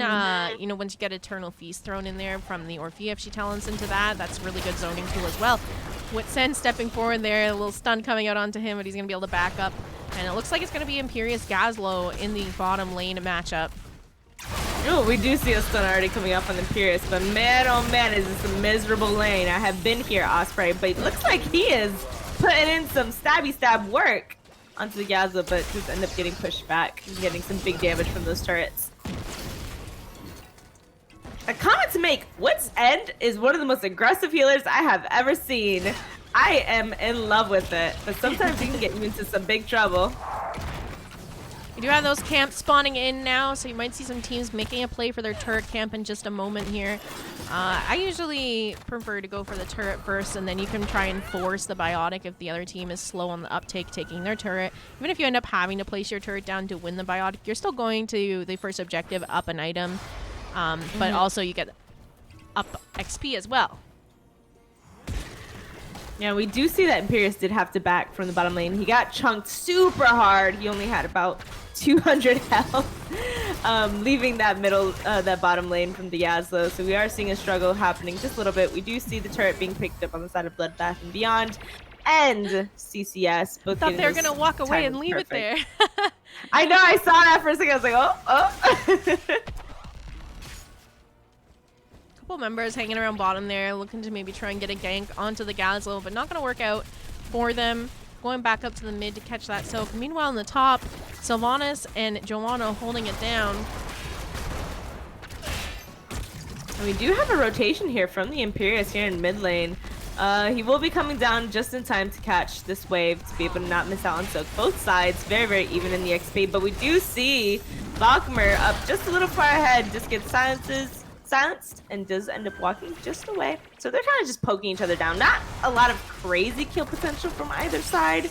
you know, once you get Eternal Feast thrown in there from the Orphea, if she talents into that, that's a really good zoning tool as well. Witsen stepping forward there, a little stun coming out onto him, but he's going to be able to back up. And it looks like it's going to be Imperius Gazlo in the bottom lane matchup. Oh, we do see a stun already coming up on Imperius, but man, oh man, is this a miserable lane. I have been here, Osprey, but it looks like he is putting in some stabby stab work onto the Gazlo, but just end up getting pushed back and getting some big damage from those turrets. A comment to make, Wits End is one of the most aggressive healers I have ever seen. I am in love with it, but sometimes you can get you into some big trouble. We do have those camps spawning in now, so you might see some teams making a play for their turret camp in just a moment here. I usually prefer to go for the turret first, and then you can try and force the biotic if the other team is slow on the uptake taking their turret. Even if you end up having to place your turret down to win the biotic, you're still going to the first objective, up an item, but also you get up XP as well. Yeah, we do see that Imperius did have to back from the bottom lane. He got chunked super hard. He only had about 200 health, leaving that that bottom lane from the Gazlo. So we are seeing a struggle happening just a little bit. We do see the turret being picked up on the side of Bloodbath and Beyond, and CCS. I thought they were going to walk away and leave it there. I know, I saw that for a second. I was like, oh. Couple members hanging around bottom there, looking to maybe try and get a gank onto the Gazlo, but not going to work out for them. Going back up to the mid to catch that soak. Meanwhile, on the top, Sylvanas and Joanna holding it down. And we do have a rotation here from the Imperius here in mid lane. He will be coming down just in time to catch this wave to be able to not miss out on soak. Both sides very, very even in the XP, but we do see Valkymer up just a little far ahead, just gets silenced and does end up walking just away. So they're kind of just poking each other down. Not a lot of crazy kill potential from either side.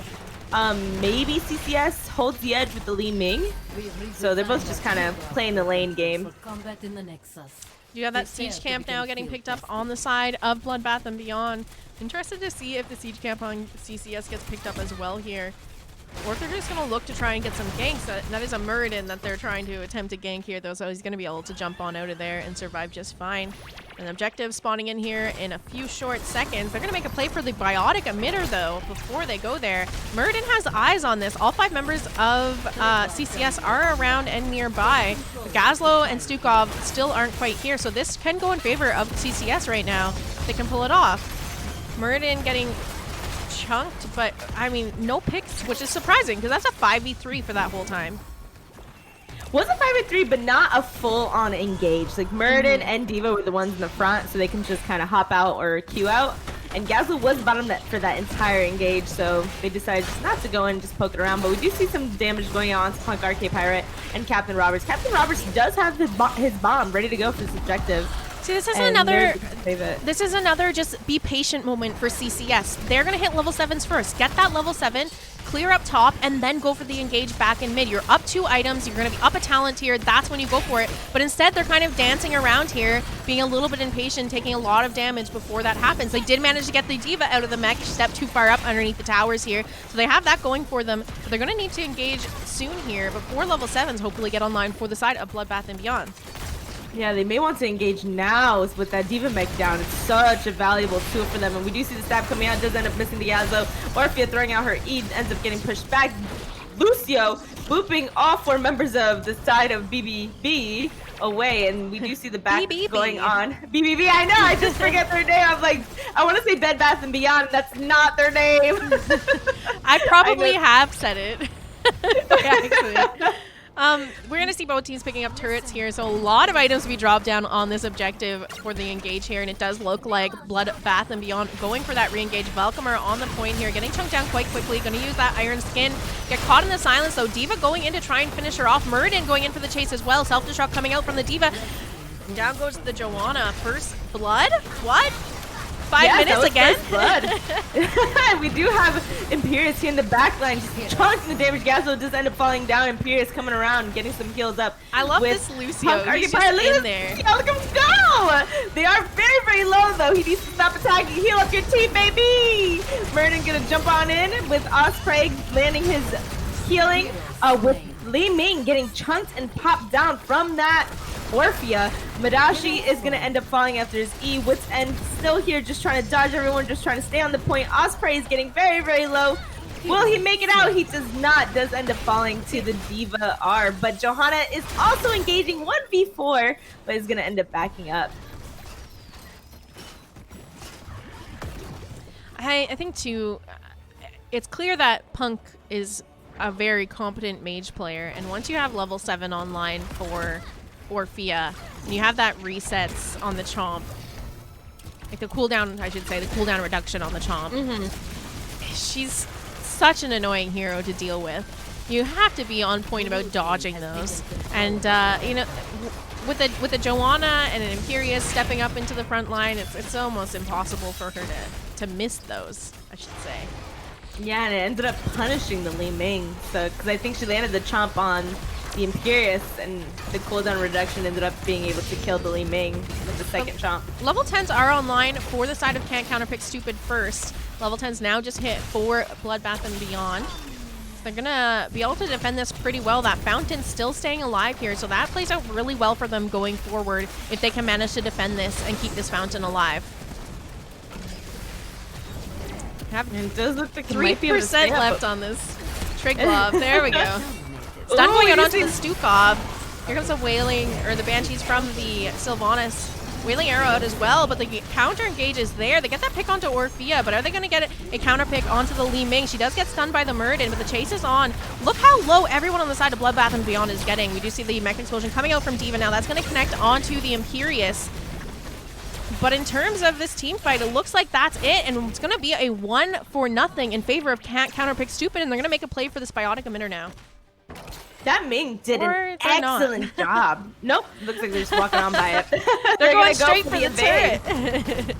Maybe CCS holds the edge with the Li Ming. So they're both just kind of playing the lane game. You have that siege camp now getting picked up on the side of Bloodbath and Beyond. Interested to see if the siege camp on CCS gets picked up as well here. Or if they're just going to look to try and get some ganks. That is a Muradin that they're trying to attempt to gank here, though, so he's going to be able to jump on out of there and survive just fine. An objective spawning in here in a few short seconds. They're going to make a play for the biotic emitter, though, before they go there. Muradin has eyes on this. All 5 members of CCS are around and nearby. Gazlo and Stukov still aren't quite here, so this can go in favor of CCS right now. They can pull it off. Muradin getting chunked, but I mean, no picks, which is surprising because that's a 5v3 for that whole time. Was a 5v3, but not a full-on engage. Like Murden and D.Va were the ones in the front, so they can just kind of hop out or queue out. And Gazlo was bottom for that entire engage, so they decided just not to go in and just poke it around. But we do see some damage going on to Punk RK Pirate and Captain Roberts. Captain Roberts does have his bomb ready to go for this objective. See, this is another just be patient moment for CCS. They're going to hit level 7s first. Get that level 7, clear up top, and then go for the engage back in mid. You're up 2 items, you're going to be up a talent tier, that's when you go for it. But instead, they're kind of dancing around here, being a little bit impatient, taking a lot of damage before that happens. They did manage to get the D.Va out of the mech. She stepped too far up underneath the towers here, so they have that going for them. But they're going to need to engage soon here before level 7s hopefully get online for the side of Bloodbath and Beyond. Yeah, they may want to engage now with that D.Va mech down. It's such a valuable tool for them. And we do see the stab coming out, does end up missing the Yasuo. Orphea throwing out her E, ends up getting pushed back. Lucio booping all 4 members of the side of BBB away. And we do see the back going on. BBB, I know, I just forget their name. I'm like, I want to say Bed Bath & Beyond. That's not their name. I probably have said it. Actually. We're going to see both teams picking up turrets here, so a lot of items to be dropped down on this objective for the engage here, and it does look like Bloodbath and Beyond going for that re-engage. Velcomer on the point here, getting chunked down quite quickly, going to use that Iron Skin, get caught in the silence, though. D.Va going in to try and finish her off. Muradin going in for the chase as well. Self-destruct coming out from the D.Va. And down goes the Joanna. First blood? What? 5 minutes again? Blood. We do have Imperius here in the back line, just chunking the damage. Yasuo does end up falling down. Imperius coming around, getting some heals up. I love this Lucio. He's just in there. Look at him go! They are very, very low, though. He needs to stop attacking. Heal up your team, baby! Merlin gonna jump on in with Osprey landing his healing with Li Ming getting chunked and popped down from that Orphea. Madashi is going to end up falling after his E. Wits End still here, just trying to dodge everyone, just trying to stay on the point. Osprey is getting very, very low. Will he make it out? He does not. Does end up falling to the D.Va R. But Johanna is also engaging 1v4, but is going to end up backing up. I think, too, it's clear that Punk is a very competent mage player, and once you have level 7 online for Orphea, and you have that resets on the Chomp, like the cooldown, I should say, the cooldown reduction on the Chomp. She's such an annoying hero to deal with. You have to be on point about dodging those, and you know, with a Joanna and an Imperius stepping up into the front line, it's almost impossible for her to miss those, I should say. Yeah, and it ended up punishing the Li Ming, so because I think she landed the Chomp on the Imperius, and the cooldown reduction ended up being able to kill the Li Ming with the second Chomp. Level 10s are online for the side of Can't Counterpick Stupid first. Level 10s now just hit for Bloodbath and Beyond. They're gonna be able to defend this pretty well. That fountain's still staying alive here, so that plays out really well for them going forward if they can manage to defend this and keep this fountain alive. It does look like 3% left on this Trig Glove. There we go. Stun going out onto the Stukov. Here comes a Wailing, or the Banshees from the Sylvanas. Wailing Arrow out as well, but the counter engage is there. They get that pick onto Orphea, but are they going to get a counter pick onto the Li Ming? She does get stunned by the Muradin, but the chase is on. Look how low everyone on the side of Bloodbath and Beyond is getting. We do see the mech explosion coming out from D.Va now. That's going to connect onto the Imperius. But in terms of this team fight, it looks like that's it, and it's going to be a 1-0 in favor of Can't Counterpick Stupid, and they're going to make a play for this Biotic Emitter now. That Ming did an excellent job. Nope, looks like they're just walking on by it. They're going straight for the turret.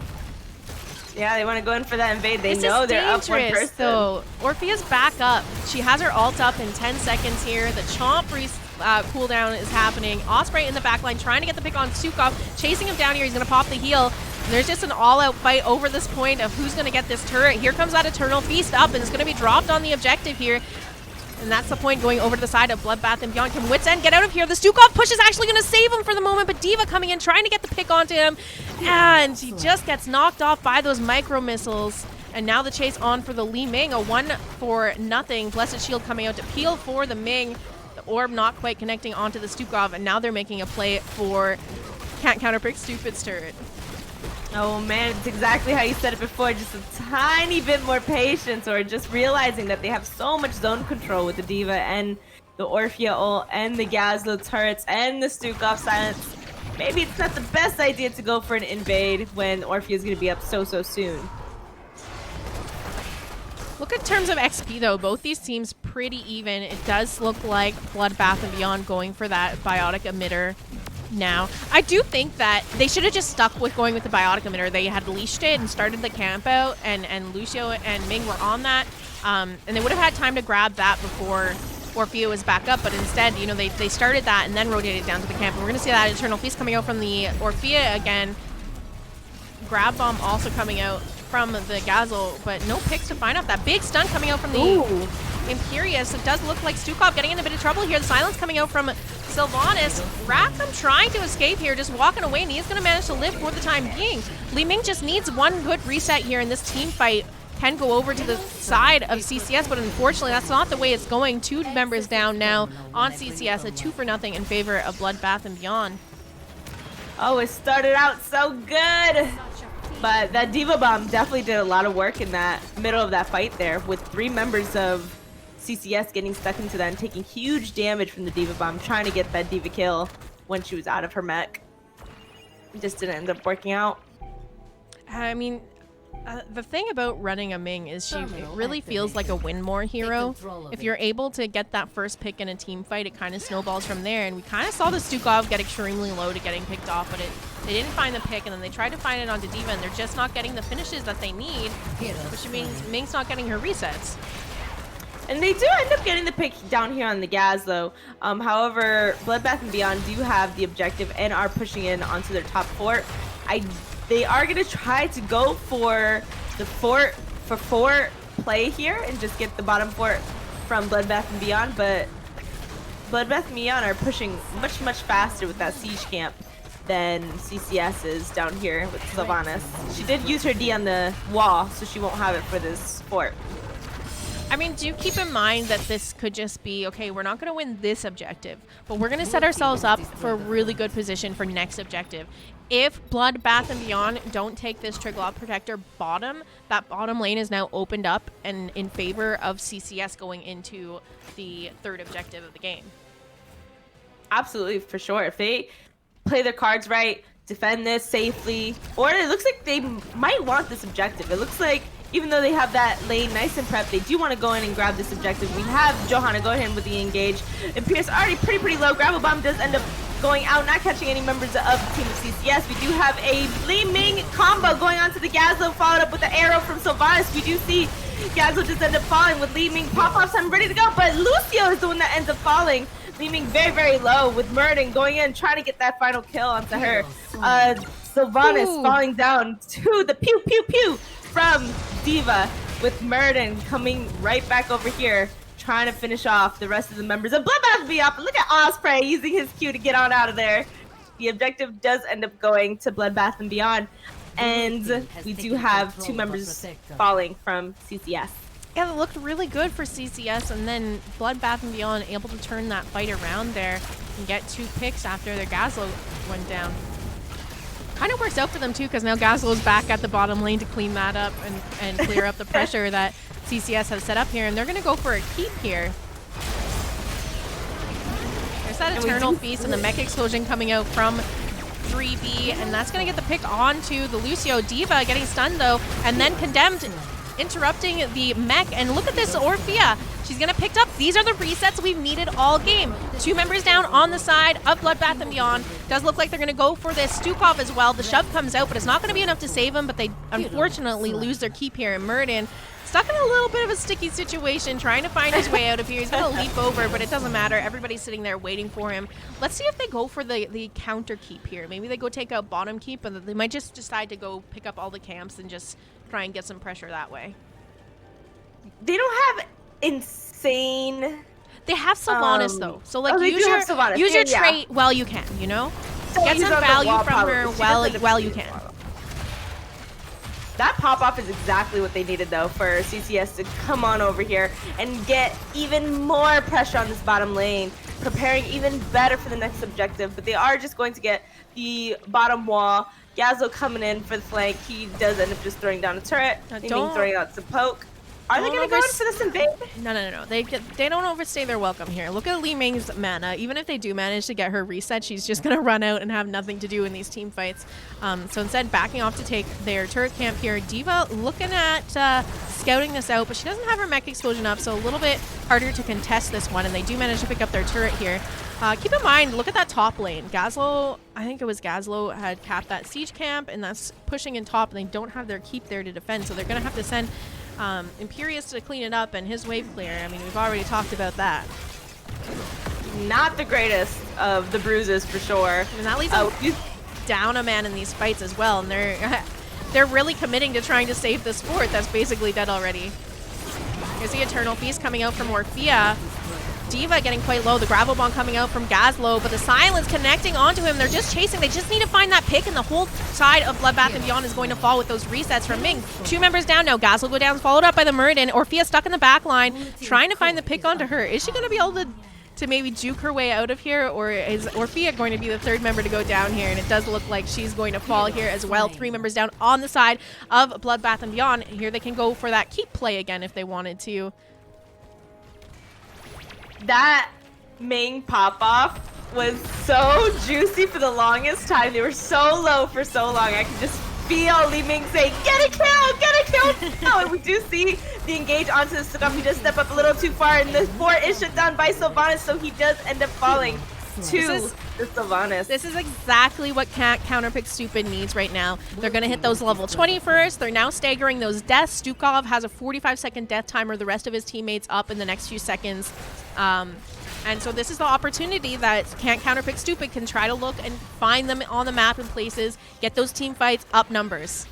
Yeah, they want to go in for that invade. They know they're up one person. So Orphea's back up. She has her ult up in 10 seconds here. The Chomp cooldown is happening. Osprey in the backline trying to get the pick on Stukov, chasing him down here. He's going to pop the heal. And there's just an all-out fight over this point of who's going to get this turret. Here comes that Eternal Feast up, and it's going to be dropped on the objective here. And that's the point, going over to the side of Bloodbath and Beyond. Can Wits End get out of here? The Stukov push is actually going to save him for the moment, but D.Va coming in, trying to get the pick onto him. And he just gets knocked off by those micro missiles. And now the chase on for the Li Ming, a 1-0. Blessed Shield coming out to peel for the Ming. The orb not quite connecting onto the Stukov, and now they're making a play for Can't Counterpick Stupid's turret. Oh man, it's exactly how you said it before, just a tiny bit more patience, or just realizing that they have so much zone control with the D.Va and the Orphea ult and the Gazlo turrets and the Stukov silence. Maybe it's not the best idea to go for an invade when Orphea is going to be up so soon. Look at terms of XP though, both these teams pretty even. It does look like Bloodbath and Beyond going for that Biotic Emitter. now. I do think that they should have just stuck with going with the biotic emitter. They had leashed it and started the camp out, and Lucio and Ming were on that, and they would have had time to grab that before Orphea was back up, but instead, you know, they started that and then rotated down to the camp. And we're going to see that Eternal Feast coming out from the Orphea again. Grab Bomb also coming out from the Gazelle, but no picks to find out. That big stun coming out from the Imperious. It does look like Stukov getting in a bit of trouble here. The silence coming out from Sylvanas. Rackham trying to escape here, just walking away, and he's going to manage to live for the time being. Li Ming just needs one good reset here, and this team fight can go over to the side of CCS, but unfortunately that's not the way it's going. 2 members down now on CCS, a 2-0 in favor of Bloodbath and Beyond. Oh, it started out so good, but that Diva Bomb definitely did a lot of work in that middle of that fight there, with 3 members of CCS getting stuck into that and taking huge damage from the Diva Bomb, trying to get that Diva kill when she was out of her mech. It just didn't end up working out. I mean, the thing about running a Ming is she really feels like a win-more hero. If you're able to get that first pick in a team fight, it kind of snowballs from there. And we kind of saw the Stukov get extremely low to getting picked off, but they didn't find the pick, and then they tried to find it onto Diva, and they're just not getting the finishes that they need, which means Ming's not getting her resets. And they do end up getting the pick down here on the Gaz, though. However, Bloodbath and Beyond do have the objective and are pushing in onto their top fort. They are going to try to go for the fort for 4 play here and just get the bottom fort from Bloodbath and Beyond, but Bloodbath and Beyond are pushing much faster with that siege camp than CCS is down here with Sylvanas. She did use her D on the wall, so she won't have it for this fort. I mean, do keep in mind that this could just be, okay, we're not going to win this objective, but we're going to set ourselves up for a really good position for next objective. If Bloodbath and Beyond don't take this Triglav Protector bottom, that bottom lane is now opened up and in favor of CCS going into the 3rd objective of the game. Absolutely, for sure. If they play their cards right, defend this safely, or it looks like they might want this objective. It looks like even though they have that lane nice and prepped, they do want to go in and grab this objective. We have Johanna go ahead with the engage. Imperious already pretty low. Gravel Bomb does end up going out, not catching any members of the team of CCS. We do have a Li Ming combo going on to the Gazelle, followed up with the arrow from Sylvanas. We do see Gazelle just end up falling with Li Ming pop-offs. I'm ready to go, but Lucio is the one that ends up falling. Li Ming very low with Murden going in, trying to get that final kill onto her. Sylvanas falling down to the pew from Diva, with Murden coming right back over here, trying to finish off the rest of the members of Bloodbath Beyond. Look at Osprey using his Q to get on out of there. The objective does end up going to Bloodbath and Beyond, and we do have 2 members falling from CCS. Yeah, it looked really good for CCS, and then Bloodbath and Beyond able to turn that fight around there and get 2 picks after their Gazelle went down. Kind of works out for them too, because now Gazelle is back at the bottom lane to clean that up and clear up the pressure that CCS has set up here, and they're going to go for a keep here. There's that Eternal Feast and the Mech Explosion coming out from 3B, and that's going to get the pick onto the Lucio. Diva getting stunned though, and then Condemned interrupting the mech, and look at this Orphea. She's gonna pick up. These are the resets we've needed all game. 2 members down on the side of Bloodbath and Beyond. Does look like they're gonna go for this Stukov as well. The shove comes out, but it's not gonna be enough to save him, but they unfortunately lose their keep here. And Murden stuck in a little bit of a sticky situation, trying to find his way out of here. He's gonna leap over, but it doesn't matter. Everybody's sitting there waiting for him. Let's see if they go for the counter keep here. Maybe they go take out bottom keep, but they might just decide to go pick up all the camps and just try and get some pressure that way. They don't have insane. They have Sylvanas though, so like use your yeah, trait while you can, you know. So get some value from her while you can. That pop-off is exactly what they needed, though, for CCS to come on over here and get even more pressure on this bottom lane, preparing even better for the next objective. But they are just going to get the bottom wall. Gazelle coming in for the flank. He does end up just throwing down a turret, throwing out some poke. Are they going to go in for this invade? No. They don't overstay their welcome here. Look at Li Ming's mana. Even if they do manage to get her reset, she's just going to run out and have nothing to do in these team fights. So instead, backing off to take their turret camp here. Diva looking at scouting this out, but she doesn't have her mech explosion up, so a little bit harder to contest this one, and they do manage to pick up their turret here. Keep in mind, look at that top lane. Gazlo, I think it was Gazlo, had capped that siege camp, and that's pushing in top, and they don't have their keep there to defend, so they're going to have to send Imperius to clean it up, and his wave clear. I mean, we've already talked about that. Not the greatest of the bruises, for sure. And that leaves them down a man in these fights as well, and they're really committing to trying to save this fort that's basically dead already. Here's the Eternal Feast coming out from Orphea. Diva getting quite low. The Gravel Bomb coming out from Gazlo, but the Silence connecting onto him. They're just chasing. They just need to find that pick, and the whole side of Bloodbath and Beyond is going to fall with those resets from Ming. 2 members down now. Gazlo go down, followed up by the Muradin. Orphea stuck in the back line, trying to find the pick onto her. Is she going to be able to maybe juke her way out of here, or is Orphea going to be the 3rd member to go down here? And it does look like she's going to fall here as well. 3 members down on the side of Bloodbath and Beyond. Here they can go for that keep play again if they wanted to. That Ming pop-off was so juicy for the longest time. They were so low for so long. I could just feel Li Ming say, get a kill, get a kill. No, and we do see the engage onto the Stukov. He does step up a little too far, and the fort is shut down by Sylvanas, so he does end up falling to the Sylvanas. This is exactly what Counterpick Stupid needs right now. They're going to hit those level 20 first. They're now staggering those deaths. Stukov has a 45-second death timer. The rest of his teammates up in the next few seconds. And so this is the opportunity that Counterpick Stupid can try to look and find them on the map in places, get those team fights up numbers.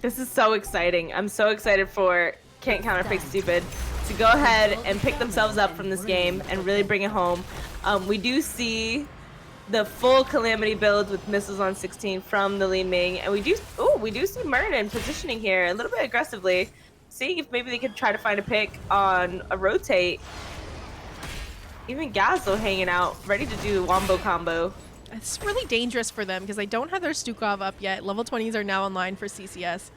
This is so exciting. I'm so excited for Counterpick Stupid to go ahead and pick themselves up from this game and really bring it home. We do see the full Calamity build with missiles on 16 from the Li Ming, and we do see Muradin positioning here a little bit aggressively, seeing if maybe they could try to find a pick on a rotate. Even Gazlo hanging out, ready to do a wombo combo. It's really dangerous for them because they don't have their Stukov up yet. Level 20s are now online for CCS.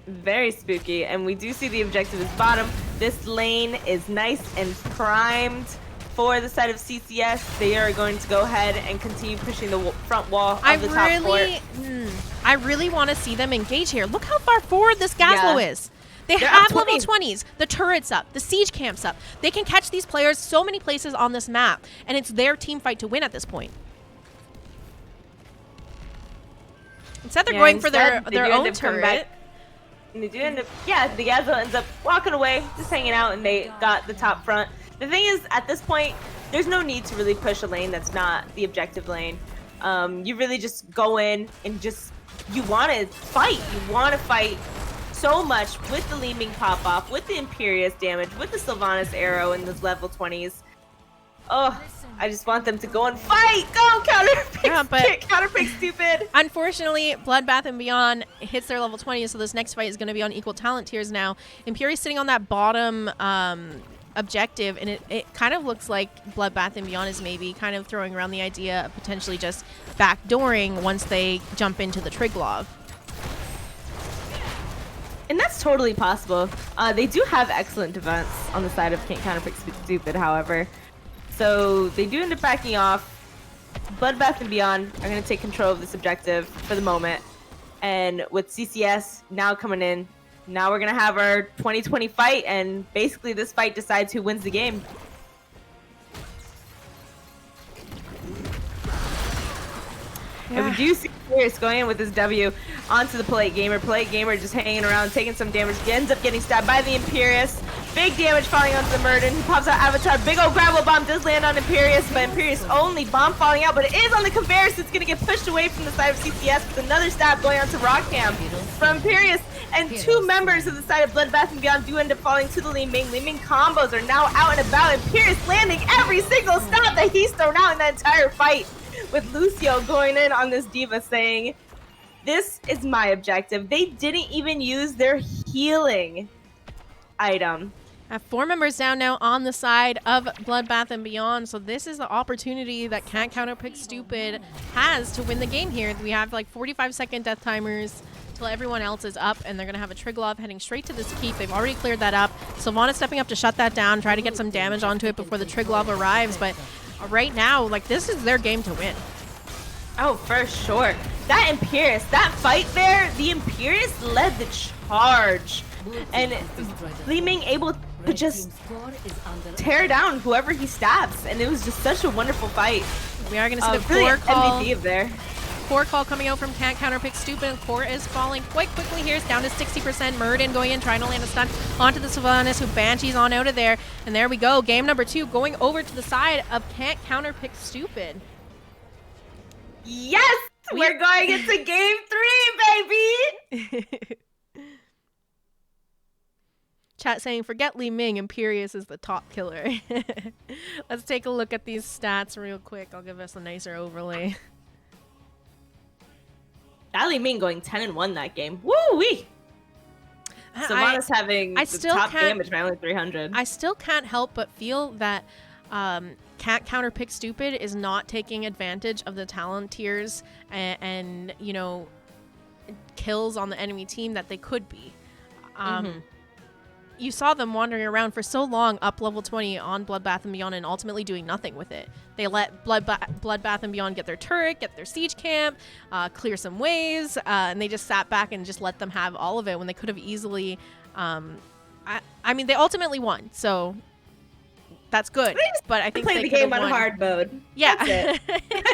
Very spooky, and we do see the objective is bottom. This lane is nice and primed for the side of CCS. They are going to go ahead and continue pushing the front wall of the top fort. I really want to see them engage here. Look how far forward this Gazlo is. They're have level 20s, the turret's up, the siege camp's up. They can catch these players so many places on this map, and it's their team fight to win at this point. Instead, they're going for their own turret. And they do end up, the Gazlo ends up walking away, just hanging out, and they got the top front. The thing is, at this point, there's no need to really push a lane that's not the objective lane. You really just go in and you want to fight. You want to fight so much with the Li Ming pop-off, with the Imperius damage, with the Sylvanas arrow in those level 20s. Oh, I just want them to go and fight! Go, Counterpick Stupid! Unfortunately, Bloodbath and Beyond hits their level 20, so this next fight is going to be on equal talent tiers now. Imperius sitting on that bottom objective, and it kind of looks like Bloodbath and Beyond is maybe kind of throwing around the idea of potentially just backdooring once they jump into the Triglav. And that's totally possible. They do have excellent defense on the side of Counterpick Stupid, however. So they do end up backing off. Bloodbath and Beyond are going to take control of this objective for the moment. And with CCS now coming in, now we're going to have our 2020 fight, and basically this fight decides who wins the game. Yeah. And we do see Pierce going in with his W onto the Polite Gamer. Polite Gamer just hanging around, taking some damage. He ends up getting stabbed by the Imperius. Big damage falling onto the Muradin. He pops out Avatar. Big old gravel bomb does land on Imperius, but Imperius only bomb falling out, but it is on the conveyor, so it's going to get pushed away from the side of CCS with another stab going onto Rockham from Imperius. And 2 members of the side of Bloodbath and Beyond do end up falling to the Li Ming. Li Ming combos are now out and about. Imperius landing every single stab that he's thrown out in that entire fight, with Lucio going in on this Diva saying, this is my objective. They didn't even use their healing item. 4 members down now on the side of Bloodbath and Beyond, so this is the opportunity that Counterpick Stupid has to win the game here. We have like 45-second death timers till everyone else is up, and they're going to have a Triglav heading straight to this keep. They've already cleared that up. Sylvanas stepping up to shut that down, try to get some damage onto it before the Triglav arrives, but right now, like, this is their game to win. Oh, for sure. That Imperious, that fight there, the Imperious led the charge. And Li Ming able to just tear down whoever he stabs. And it was just such a wonderful fight. We are going to see the really core call. MVP of there. Core call coming out from Can't Counterpick Stupid. Core is falling quite quickly here. It's down to 60%. Murden going in, trying to land a stun onto the Sylvanas, who Banshees on out of there. And there we go. Game number 2 going over to the side of Can't Counterpick Stupid. Yes! We're going into game 3, baby! Chat saying, forget Li Ming, Imperious is the top killer. Let's take a look at these stats real quick. I'll give us a nicer overlay. That Li Ming going 10-1 that game. Woo-wee! Sylvanas having the top damage by only 300. I still can't help but feel that Can't Counterpick Stupid is not taking advantage of the talent tiers and you know, kills on the enemy team that they could be. You saw them wandering around for so long up level 20 on Bloodbath and Beyond and ultimately doing nothing with it. They let Bloodbath and Beyond get their turret, get their siege camp, clear some waves, and they just sat back and just let them have all of it when they could have easily... I mean, they ultimately won, so that's good. But I think they the game on hard mode. Yeah. That's it.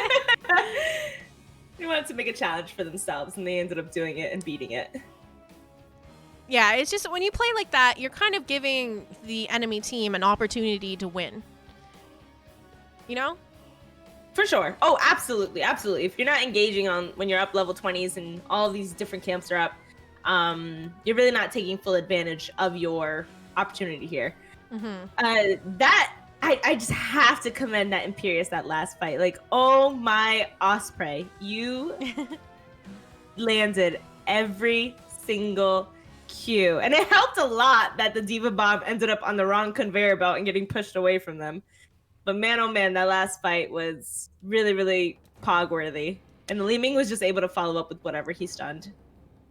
They wanted to make a challenge for themselves, and they ended up doing it and beating it. Yeah, it's just when you play like that, you're kind of giving the enemy team an opportunity to win. You know? For sure. Oh, absolutely. Absolutely. If you're not engaging on when you're up level 20s and all these different camps are up, you're really not taking full advantage of your opportunity here. I just have to commend that Imperious, that last fight. Like, oh my Osprey, you landed every single Q. And it helped a lot that the Diva Bomb ended up on the wrong conveyor belt and getting pushed away from them. But man, oh man, that last fight was really, really pog-worthy. And Li Ming was just able to follow up with whatever he stunned.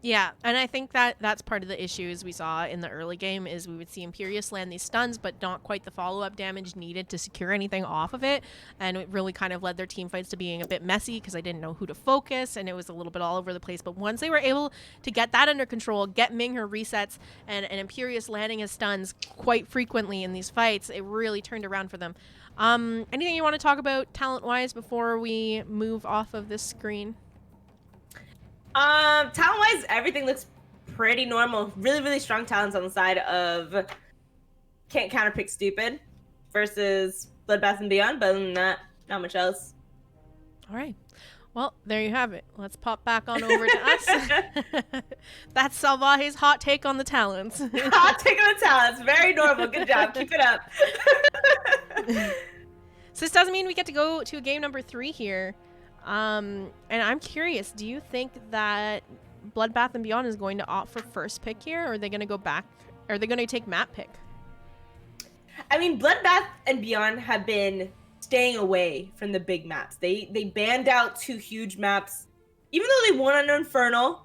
Yeah, and I think that that's part of the issues we saw in the early game is we would see Imperious land these stuns, but not quite the follow-up damage needed to secure anything off of it. And it really kind of led their team fights to being a bit messy because I didn't know who to focus, and it was a little bit all over the place. But once they were able to get that under control, get Ming her resets, and Imperious landing his stuns quite frequently in these fights, it really turned around for them. Anything you want to talk about talent-wise before we move off of this screen? Talent-wise, everything looks pretty normal. Really, really strong talents on the side of Can't Counterpick Stupid versus Bloodbath and Beyond, but other than that, not much else. All right. Well, there you have it. Let's pop back on over to us. That's Salvaje's hot take on the talents. Hot take on the talents. Very normal. Good job. Keep it up. So this doesn't mean we get to go to game number 3 here. And I'm curious, do you think that Bloodbath and Beyond is going to opt for first pick here, or are they going to go back? Or are they going to take map pick? I mean, Bloodbath and Beyond have been staying away from the big maps. They banned out 2 huge maps, even though they won on Infernal,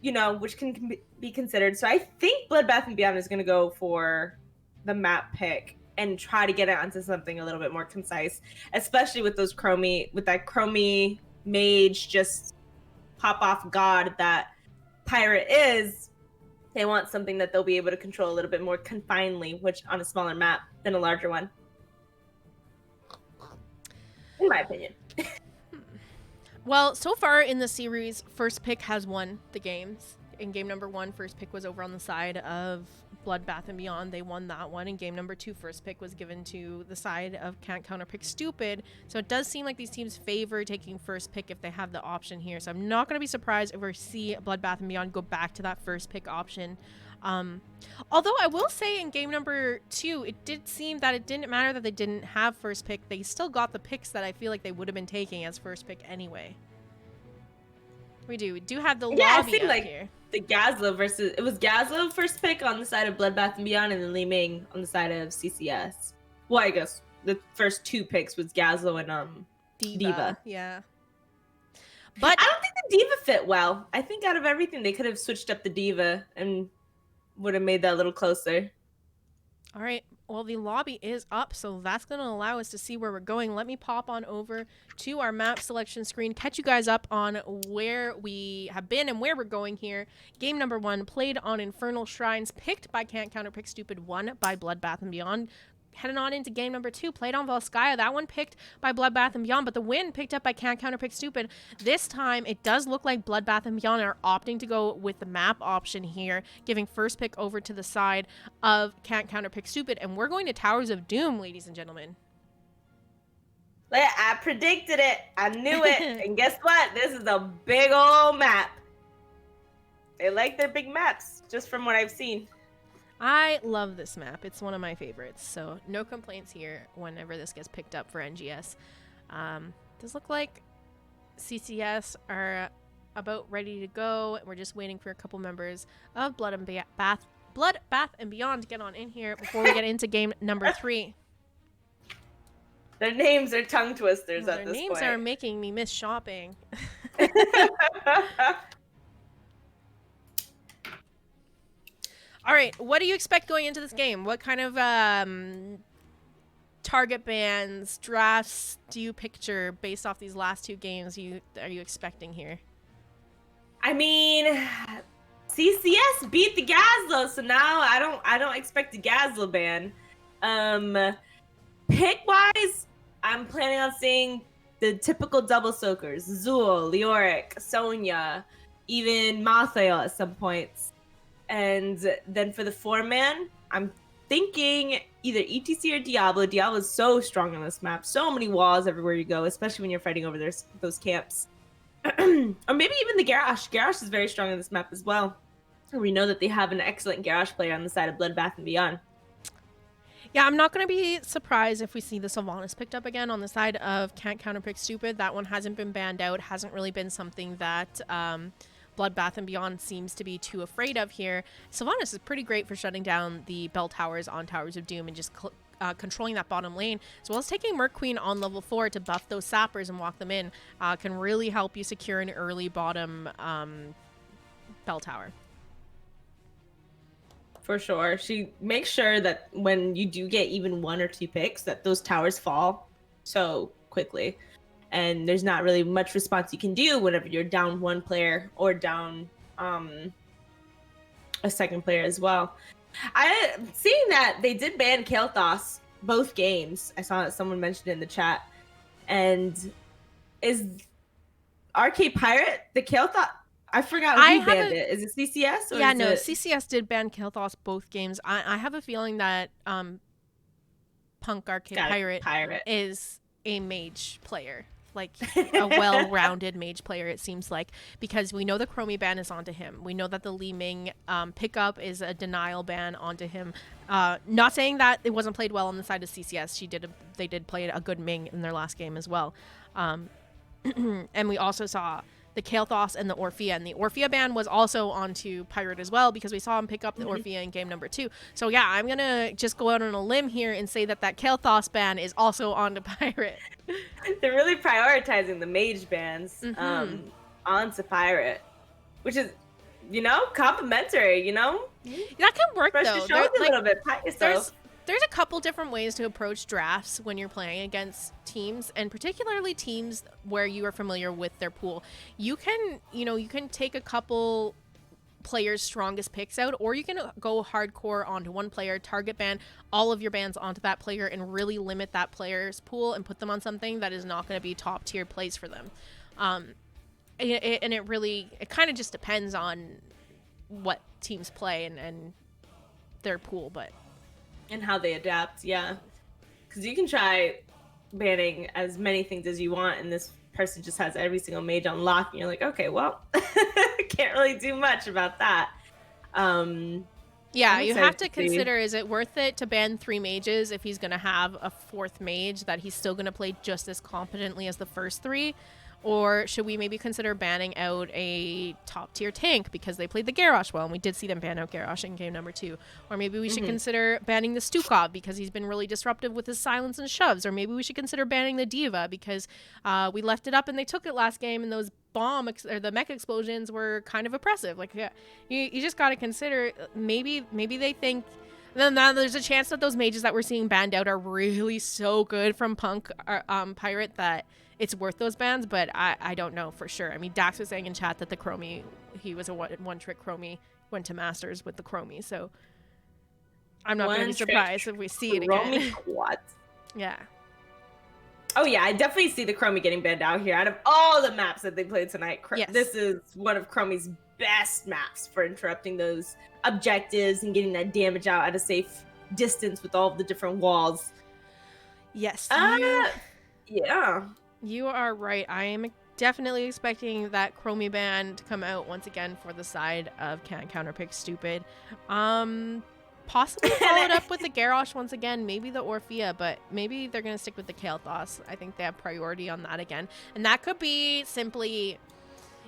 you know, which can be considered. So I think Bloodbath and Beyond is going to go for the map pick and try to get it onto something a little bit more concise, especially with those that Chromie mage just pop off god that Pirate is. They want something that they'll be able to control a little bit more confinedly, which on a smaller map than a larger one. In my opinion. Well, so far in the series, first pick has won the games. In game number 1, first pick was over on the side of Bloodbath and Beyond. They won that one. In game number 2, first pick was given to the side of Can't Counterpick Stupid. So it does seem like these teams favor taking first pick if they have the option here. So I'm not going to be surprised if we see Bloodbath and Beyond go back to that first pick option. Although I will say in game number 2, it did seem that it didn't matter that they didn't have first pick. They still got the picks that I feel like they would have been taking as first pick anyway. We do have the lobby up like here. The Gazlo it was Gazlo first pick on the side of Bloodbath and Beyond, and then Li Ming on the side of CCS. Well, I guess the first 2 picks was Gazlo and Diva. Yeah. But I don't think the Diva fit well. I think out of everything, they could have switched up the Diva and would have made that a little closer. All right. Well, the lobby is up, so that's going to allow us to see where we're going. Let me pop on over to our map selection screen, catch you guys up on where we have been and where we're going here. Game number 1, played on Infernal Shrines, picked by Can't Counterpick Stupid, won by Bloodbath and Beyond. Heading on into game number 2, played on Volskaya. That one picked by Bloodbath and Beyond, but the win picked up by Can't Counterpick Stupid. This time, it does look like Bloodbath and Beyond are opting to go with the map option here, giving first pick over to the side of Can't Counterpick Stupid. And we're going to Towers of Doom, ladies and gentlemen. I predicted it. I knew it. And guess what? This is a big old map. They like their big maps, just from what I've seen. I love this map. It's one of my favorites, so no complaints here whenever this gets picked up for NGS. Does look like CCS are about ready to go. We're just waiting for a couple members of Blood Bath and Beyond to get on in here before we get into game number 3. Their names are tongue twisters at this point. Their names are making me miss shopping. All right, what do you expect going into this game? What kind of target bans, drafts do you picture based off these last 2 games are you expecting here? I mean, CCS beat the Gazlo, so now I don't expect a Gazlo ban. Pick-wise, I'm planning on seeing the typical double soakers: Zool, Leoric, Sonya, even Mathael at some points. And then for the 4-man, I'm thinking either ETC or Diablo. Diablo is so strong on this map. So many walls everywhere you go, especially when you're fighting over those camps. Or maybe even the Garrosh. Garrosh is very strong on this map as well. We know that they have an excellent Garrosh player on the side of Bloodbath and Beyond. Yeah, I'm not going to be surprised if we see the Sylvanas picked up again on the side of Can't Counterpick Stupid. That one hasn't been banned out, hasn't really been something that Bloodbath and Beyond seems to be too afraid of here. Sylvanas is pretty great for shutting down the bell towers on Towers of Doom and just controlling that bottom lane, as well as taking Merc Queen on level 4 to buff those sappers and walk them in, can really help you secure an early bottom bell tower. For sure. She makes sure that when you do get even 1 or 2 picks, that those towers fall so quickly. And there's not really much response you can do whenever you're down 1 player or down a second player as well. Seeing that they did ban Kael'thas both games. I saw that someone mentioned it in the chat. And is RK Pirate the Kael'thas? I forgot who banned it. Is it CCS? Or yeah, CCS did ban Kael'thas both games. I have a feeling that Punk RK Pirate is a mage player. Like a well-rounded mage player, it seems like, because we know the Chromie ban is onto him. We know that the Li Ming pickup is a denial ban onto him. Not saying that it wasn't played well on the side of CCS. They did play a good Ming in their last game as well. And we also saw the Kael'thas and the Orphea. And the Orphea ban was also onto Pirate as well, because we saw him pick up the Orphea in game number 2. So yeah, I'm going to just go out on a limb here and say that Kael'thas ban is also onto Pirate. They're really prioritizing the mage bans onto Pirate, which is, complimentary, That can work, though. A little bit. There's a couple different ways to approach drafts when you're playing against teams, and particularly teams where you are familiar with their pool. You can take a couple players' strongest picks out, or you can go hardcore onto one player, target ban all of your bans onto that player, and really limit that player's pool and put them on something that is not going to be top tier plays for them. It kind of just depends on what teams play and their pool, and how they adapt, yeah. Because you can try banning as many things as you want, and this person just has every single mage on lock, and you're like, okay, well, can't really do much about that. Yeah, you have to consider, is it worth it to ban 3 mages if he's going to have a 4th mage that he's still going to play just as competently as the first 3? Or should we maybe consider banning out a top-tier tank because they played the Garrosh well, and we did see them ban out Garrosh in game number 2. Or maybe we should consider banning the Stukov because he's been really disruptive with his silence and shoves. Or maybe we should consider banning the Diva because we left it up and they took it last game, and those the mech explosions were kind of oppressive. Like, yeah, you just got to consider maybe they think then now there's a chance that those mages that we're seeing banned out are really so good from Punk Pirate that it's worth those bans, but I don't know for sure. I mean, Dax was saying in chat that the Chromie, he was a one-trick Chromie, went to Masters with the Chromie, so I'm not going to be surprised if we see it again. What? Yeah. Oh yeah, I definitely see the Chromie getting banned out here. Out of all the maps that they played tonight, Yes. This is one of Chromie's best maps for interrupting those objectives and getting that damage out at a safe distance with all of the different walls. Yes. Yeah. You are right. I am definitely expecting that Chromie ban to come out once again for the side of Counterpick Stupid. Possibly followed up with the Garrosh once again, maybe the Orphea, but maybe they're going to stick with the Kael'thas. I think they have priority on that again. And that could be simply,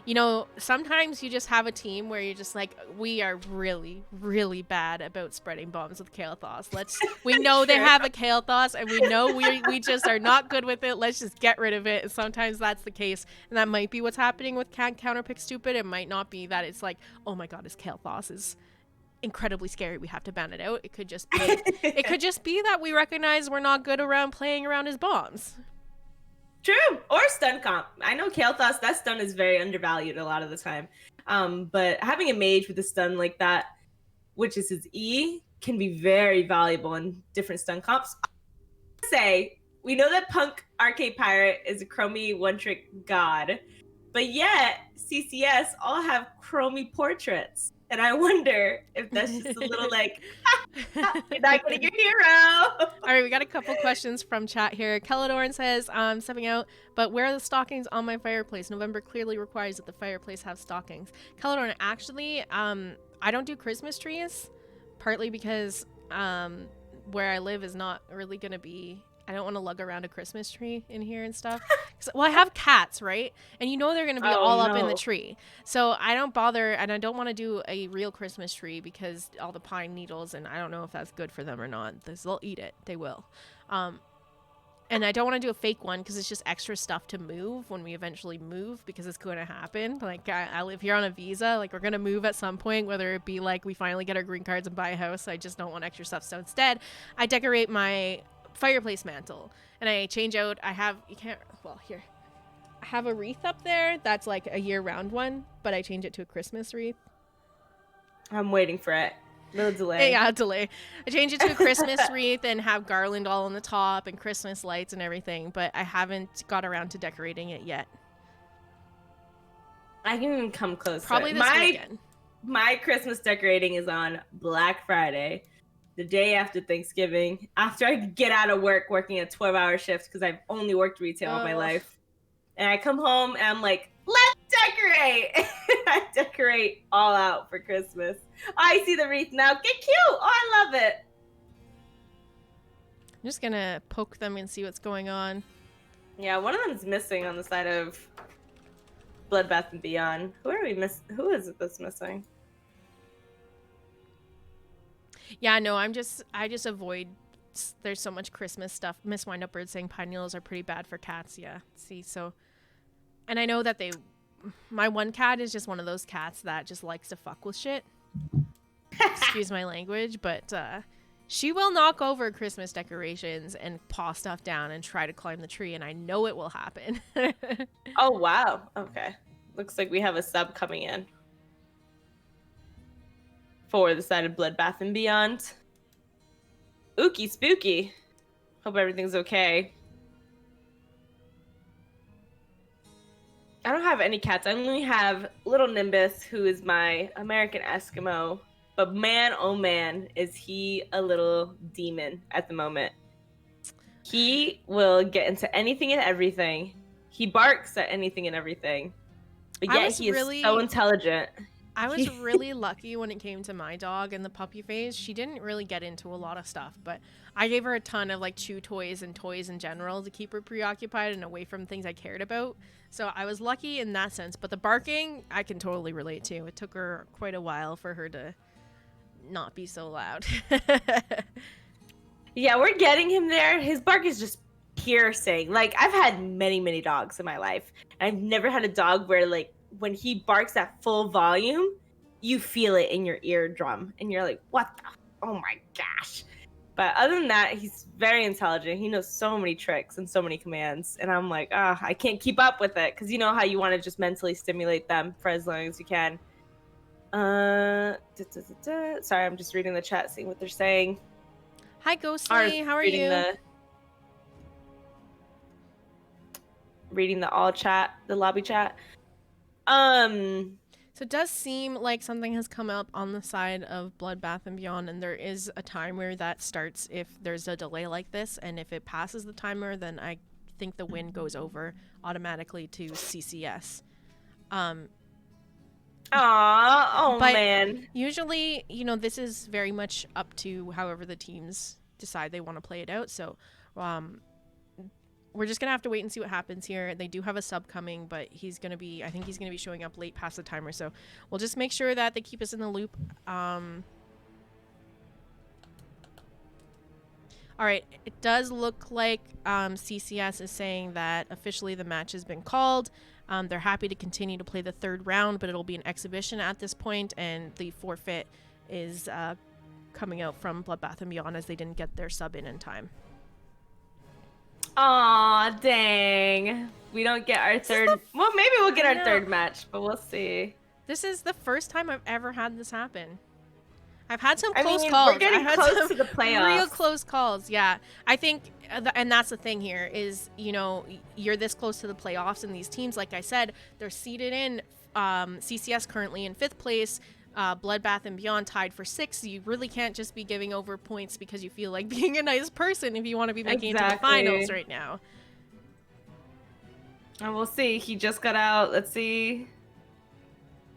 you know, sometimes you just have a team where you're just like, we are really, really bad about spreading bombs with Kael'thas. We know they have a Kael'thas, and we know we just are not good with it. Let's just get rid of it. And sometimes that's the case. And that might be what's happening with Counterpick Stupid. It might not be that it's like, oh my god, his Kael'thas is incredibly scary, we have to ban it out. It could just be that we recognize we're not good around playing around his bombs. True. Or stun comp. I know Kael'thas, that stun is very undervalued a lot of the time. But having a mage with a stun like that, which is his E, can be very valuable in different stun comps. Say, we know that Punk Arcade Pirate is a Chromie one-trick god, but yet CCS all have Chromie portraits. And I wonder if that's just a little like, you're not getting your hero. All right, we got a couple questions from chat here. Kelladorn says, stepping out, but where are the stockings on my fireplace? November clearly requires that the fireplace have stockings. Kelladorn, actually, I don't do Christmas trees, partly because where I live is not really going to be, I don't want to lug around a Christmas tree in here and stuff. Well, I have cats, right? And you know they're going to be up in the tree. So I don't bother, and I don't want to do a real Christmas tree because all the pine needles, and I don't know if that's good for them or not. They'll eat it. They will. And I don't want to do a fake one because it's just extra stuff to move when we eventually move, because it's going to happen. Like, I live here on a visa. Like, we're going to move at some point, whether it be like we finally get our green cards and buy a house. I just don't want extra stuff. So instead, I decorate my fireplace mantle, and I change out, I have a wreath up there that's like a year-round one, but I change it to a Christmas wreath. I'm waiting for it. No delay. Yeah, delay. I change it to a Christmas wreath and have garland all on the top and Christmas lights and everything, but I haven't got around to decorating it yet. I can come close. Probably this weekend. My Christmas decorating is on Black Friday, the day after Thanksgiving, after I get out of work working a 12-hour shift because I've only worked retail all my life. And I come home and I'm like, let's decorate. I decorate all out for Christmas. Oh, I see the wreath now. Get cute. Oh, I love it. I'm just going to poke them and see what's going on. Yeah, one of them's missing on the side of Bloodbath and Beyond. Who is it that's missing? Yeah, no, I just avoid, there's so much Christmas stuff. Miss Windupbird saying pine needles are pretty bad for cats. Yeah, see, so, and I know that my one cat is just one of those cats that just likes to fuck with shit. Excuse my language, but she will knock over Christmas decorations and paw stuff down and try to climb the tree, and I know it will happen. Oh, wow. Okay. Looks like we have a sub coming in for the side of Bloodbath and Beyond. Ookie spooky. Hope everything's okay. I don't have any cats. I only have little Nimbus, who is my American Eskimo. But man, oh man, is he a little demon at the moment. He will get into anything and everything. He barks at anything and everything. But yet he is so intelligent. I was really lucky when it came to my dog in the puppy phase. She didn't really get into a lot of stuff, but I gave her a ton of like chew toys and toys in general to keep her preoccupied and away from things I cared about. So I was lucky in that sense, but the barking I can totally relate to. It took her quite a while for her to not be so loud. Yeah, we're getting him there. His bark is just piercing. Like, I've had many, many dogs in my life. I've never had a dog where, like, when he barks at full volume, you feel it in your eardrum. And you're like, what the oh my gosh. But other than that, he's very intelligent. He knows so many tricks and so many commands. And I'm like, I can't keep up with it. Because you know how you want to just mentally stimulate them for as long as you can. Sorry, I'm just reading the chat, seeing what they're saying. Hi, Ghostly. How are you? Reading the all chat, the lobby chat. So it does seem like something has come up on the side of Bloodbath and Beyond, and there is a timer that starts if there's a delay like this, and if it passes the timer, then I think the win goes over automatically to CCS. Man. Usually, this is very much up to however the teams decide they want to play it out. So, we're just gonna have to wait and see what happens here. They do have a sub coming, but I think he's gonna be showing up late past the timer. So we'll just make sure that they keep us in the loop. All right, it does look like CCS is saying that officially the match has been called. They're happy to continue to play the third round, but it'll be an exhibition at this point, and the forfeit is coming out from Bloodbath and Beyond as they didn't get their sub in time. Aw, dang. We don't get our third. Well, maybe we'll get our third match, but we'll see. This is the first time I've ever had this happen. I've had some close calls. We're getting close to the playoffs. Real close calls, yeah. I think, and that's the thing here is, you're this close to the playoffs, and these teams, like I said, they're seated in CCS currently in 5th place. Bloodbath and Beyond tied for 6th. You really can't just be giving over points because you feel like being a nice person if you want to be making it to the finals right now. And we'll see. He just got out. Let's see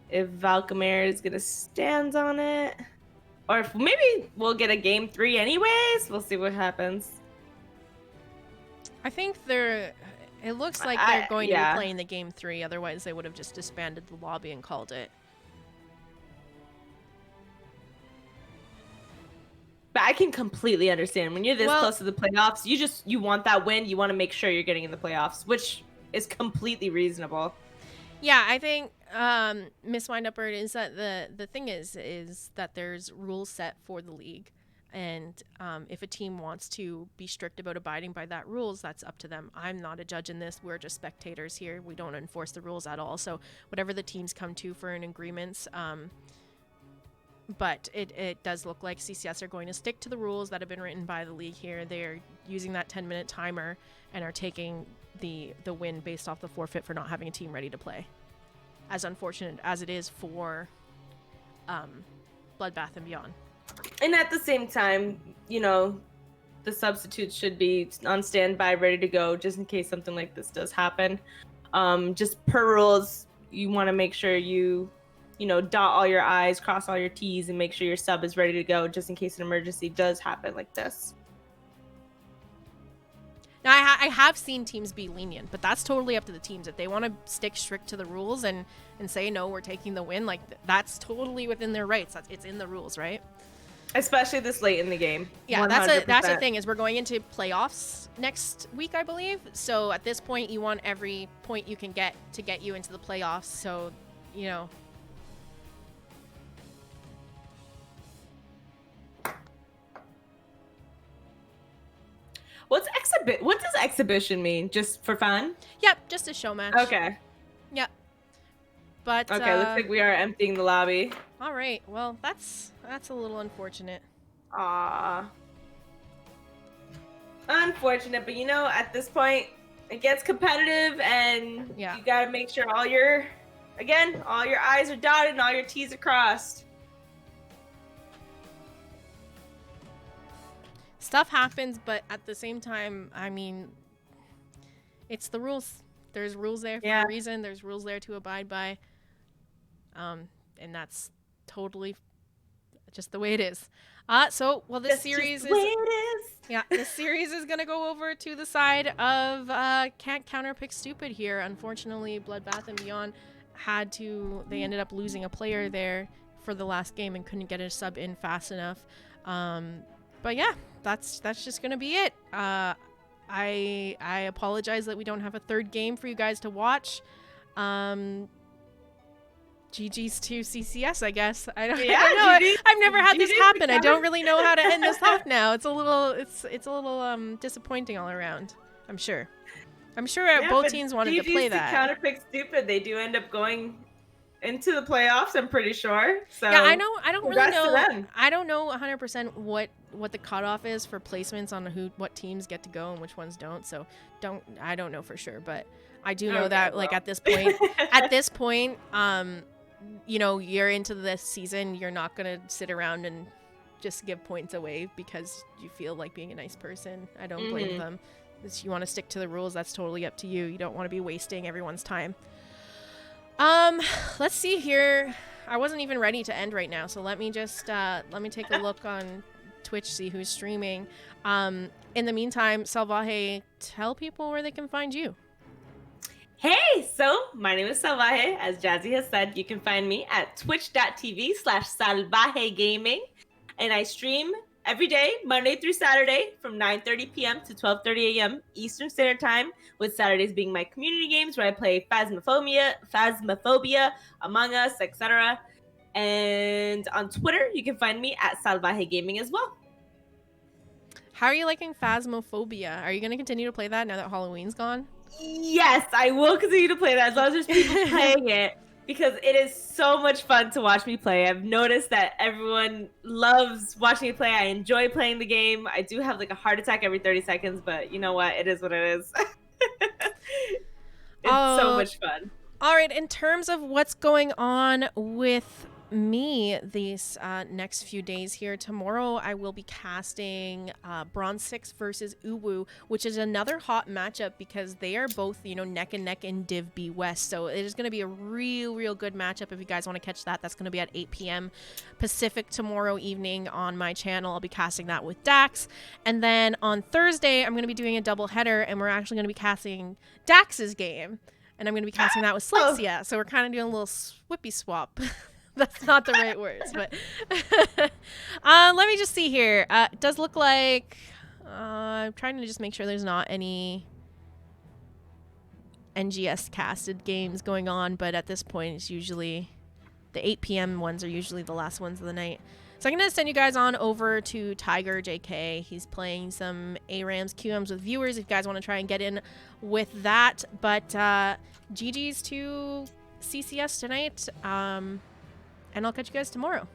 if Valkamir is going to stand on it. Or if maybe we'll get a game 3 anyways. We'll see what happens. I think it looks like they're going to be playing the game 3. Otherwise, they would have just disbanded the lobby and called it. But I can completely understand when you're this close to the playoffs, you want that win. You want to make sure you're getting in the playoffs, which is completely reasonable. Yeah, I think Miss Winduper is that the thing is that there's rules set for the league, and if a team wants to be strict about abiding by that rules, that's up to them. I'm not a judge in this. We're just spectators here. We don't enforce the rules at all. So whatever the teams come to for an agreement. But it does look like CCS are going to stick to the rules that have been written by the league here. They're using that 10-minute timer and are taking the win based off the forfeit for not having a team ready to play. As unfortunate as it is for Bloodbath and Beyond. And at the same time, the substitutes should be on standby, ready to go, just in case something like this does happen. Just per rules, you want to make sure you dot all your I's, cross all your T's, and make sure your sub is ready to go just in case an emergency does happen like this. Now, I have seen teams be lenient, but that's totally up to the teams. If they want to stick strict to the rules and say, no, we're taking the win, like, that's totally within their rights. It's in the rules, right? Especially this late in the game. Yeah, that's the thing is we're going into playoffs next week, I believe. So at this point, you want every point you can get to get you into the playoffs. So, What does exhibition mean? Just for fun? Yep, just a show match. Okay. Yep. But okay, looks like we are emptying the lobby. All right. Well, that's a little unfortunate. Unfortunate, but at this point, it gets competitive, and you gotta make sure all your I's are dotted and all your T's are crossed. Stuff happens, but at the same time, I mean, it's the rules. There's rules there for a reason. There's rules there to abide by. And that's totally just the way it is. So this series is. Yeah, this series is gonna go over to the side of can't counterpick stupid here. Unfortunately, Bloodbath and Beyond they ended up losing a player there for the last game and couldn't get a sub in fast enough. But yeah, that's just gonna be it. I apologize that we don't have a third game for you guys to watch. GG's to CCS, I guess. I don't Yeah, know. GG's I've never had this GG's happen. I don't really know how to end this off now. It's a little disappointing all around. I'm sure Yeah, both but teams wanted to GG's play that. Counterpick stupid. They do end up going into the playoffs, I'm pretty sure. So Yeah, I don't really congrats to know. them. I don't know 100% what the cutoff is for placements on what teams get to go and which ones don't. So I don't know for sure, but I do know that like at this point, you know, you're into this season, you're not gonna sit around and just give points away because you feel like being a nice person. I don't blame them. If you want to stick to the rules, that's totally up to you. You don't want to be wasting everyone's time. Let's see here. I wasn't even ready to end right now, so let me just let me take a look on Twitch, see who's streaming. In the meantime, Salvaje, tell people where they can find you. Hey, so my name is Salvaje. As Jazzy has said, you can find me at twitch.tv/Salvaje Gaming, and I stream every day, Monday through Saturday, from 9:30 p.m. to 12:30 a.m. Eastern Standard Time, with Saturdays being my community games where I play Phasmophobia, Among Us, etc. And on Twitter, you can find me at Salvaje Gaming as well. How are you liking Phasmophobia? Are you going to continue to play that now that Halloween's gone? Yes, I will continue to play that as long as there's people playing it, because it is so much fun to watch me play. I've noticed that everyone loves watching me play. I enjoy playing the game. I do have like a heart attack every 30 seconds, but you know what? It is what it is. It's so much fun. All right, in terms of what's going on with me these next few days here, tomorrow I will be casting Bronze 6 versus Uwu, which is another hot matchup because they are both, you know, neck and neck in Div B West. So it is going to be a real good matchup. If you guys want to catch that, that's going to be at 8 p.m. Pacific tomorrow evening on my channel. I'll be casting that with Dax. And then on Thursday, I'm going to be doing a double header, and we're actually going to be casting Dax's game. And I'm going to be casting that with Slexia. So we're kind of doing a little swippy swap. That's not the right words, but let me just see here. It does look like I'm trying to just make sure there's not any NGS casted games going on, but at this point it's usually the 8 p.m. ones are usually the last ones of the night. So I'm going to send you guys on over to Tiger JK. He's playing some ARAMs, QMs with viewers if you guys want to try and get in with that. But GG's to CCS tonight. And I'll catch you guys tomorrow.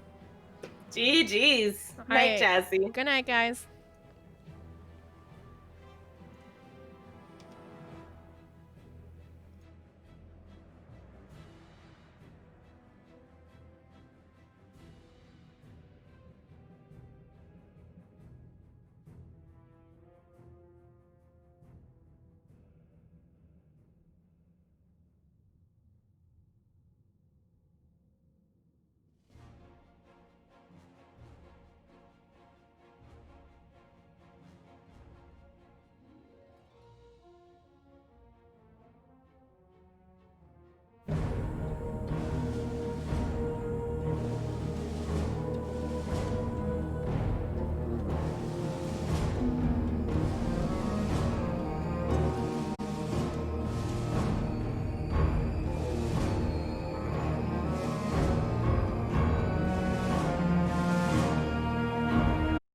GG's. Night, Jazzy. Good night, guys.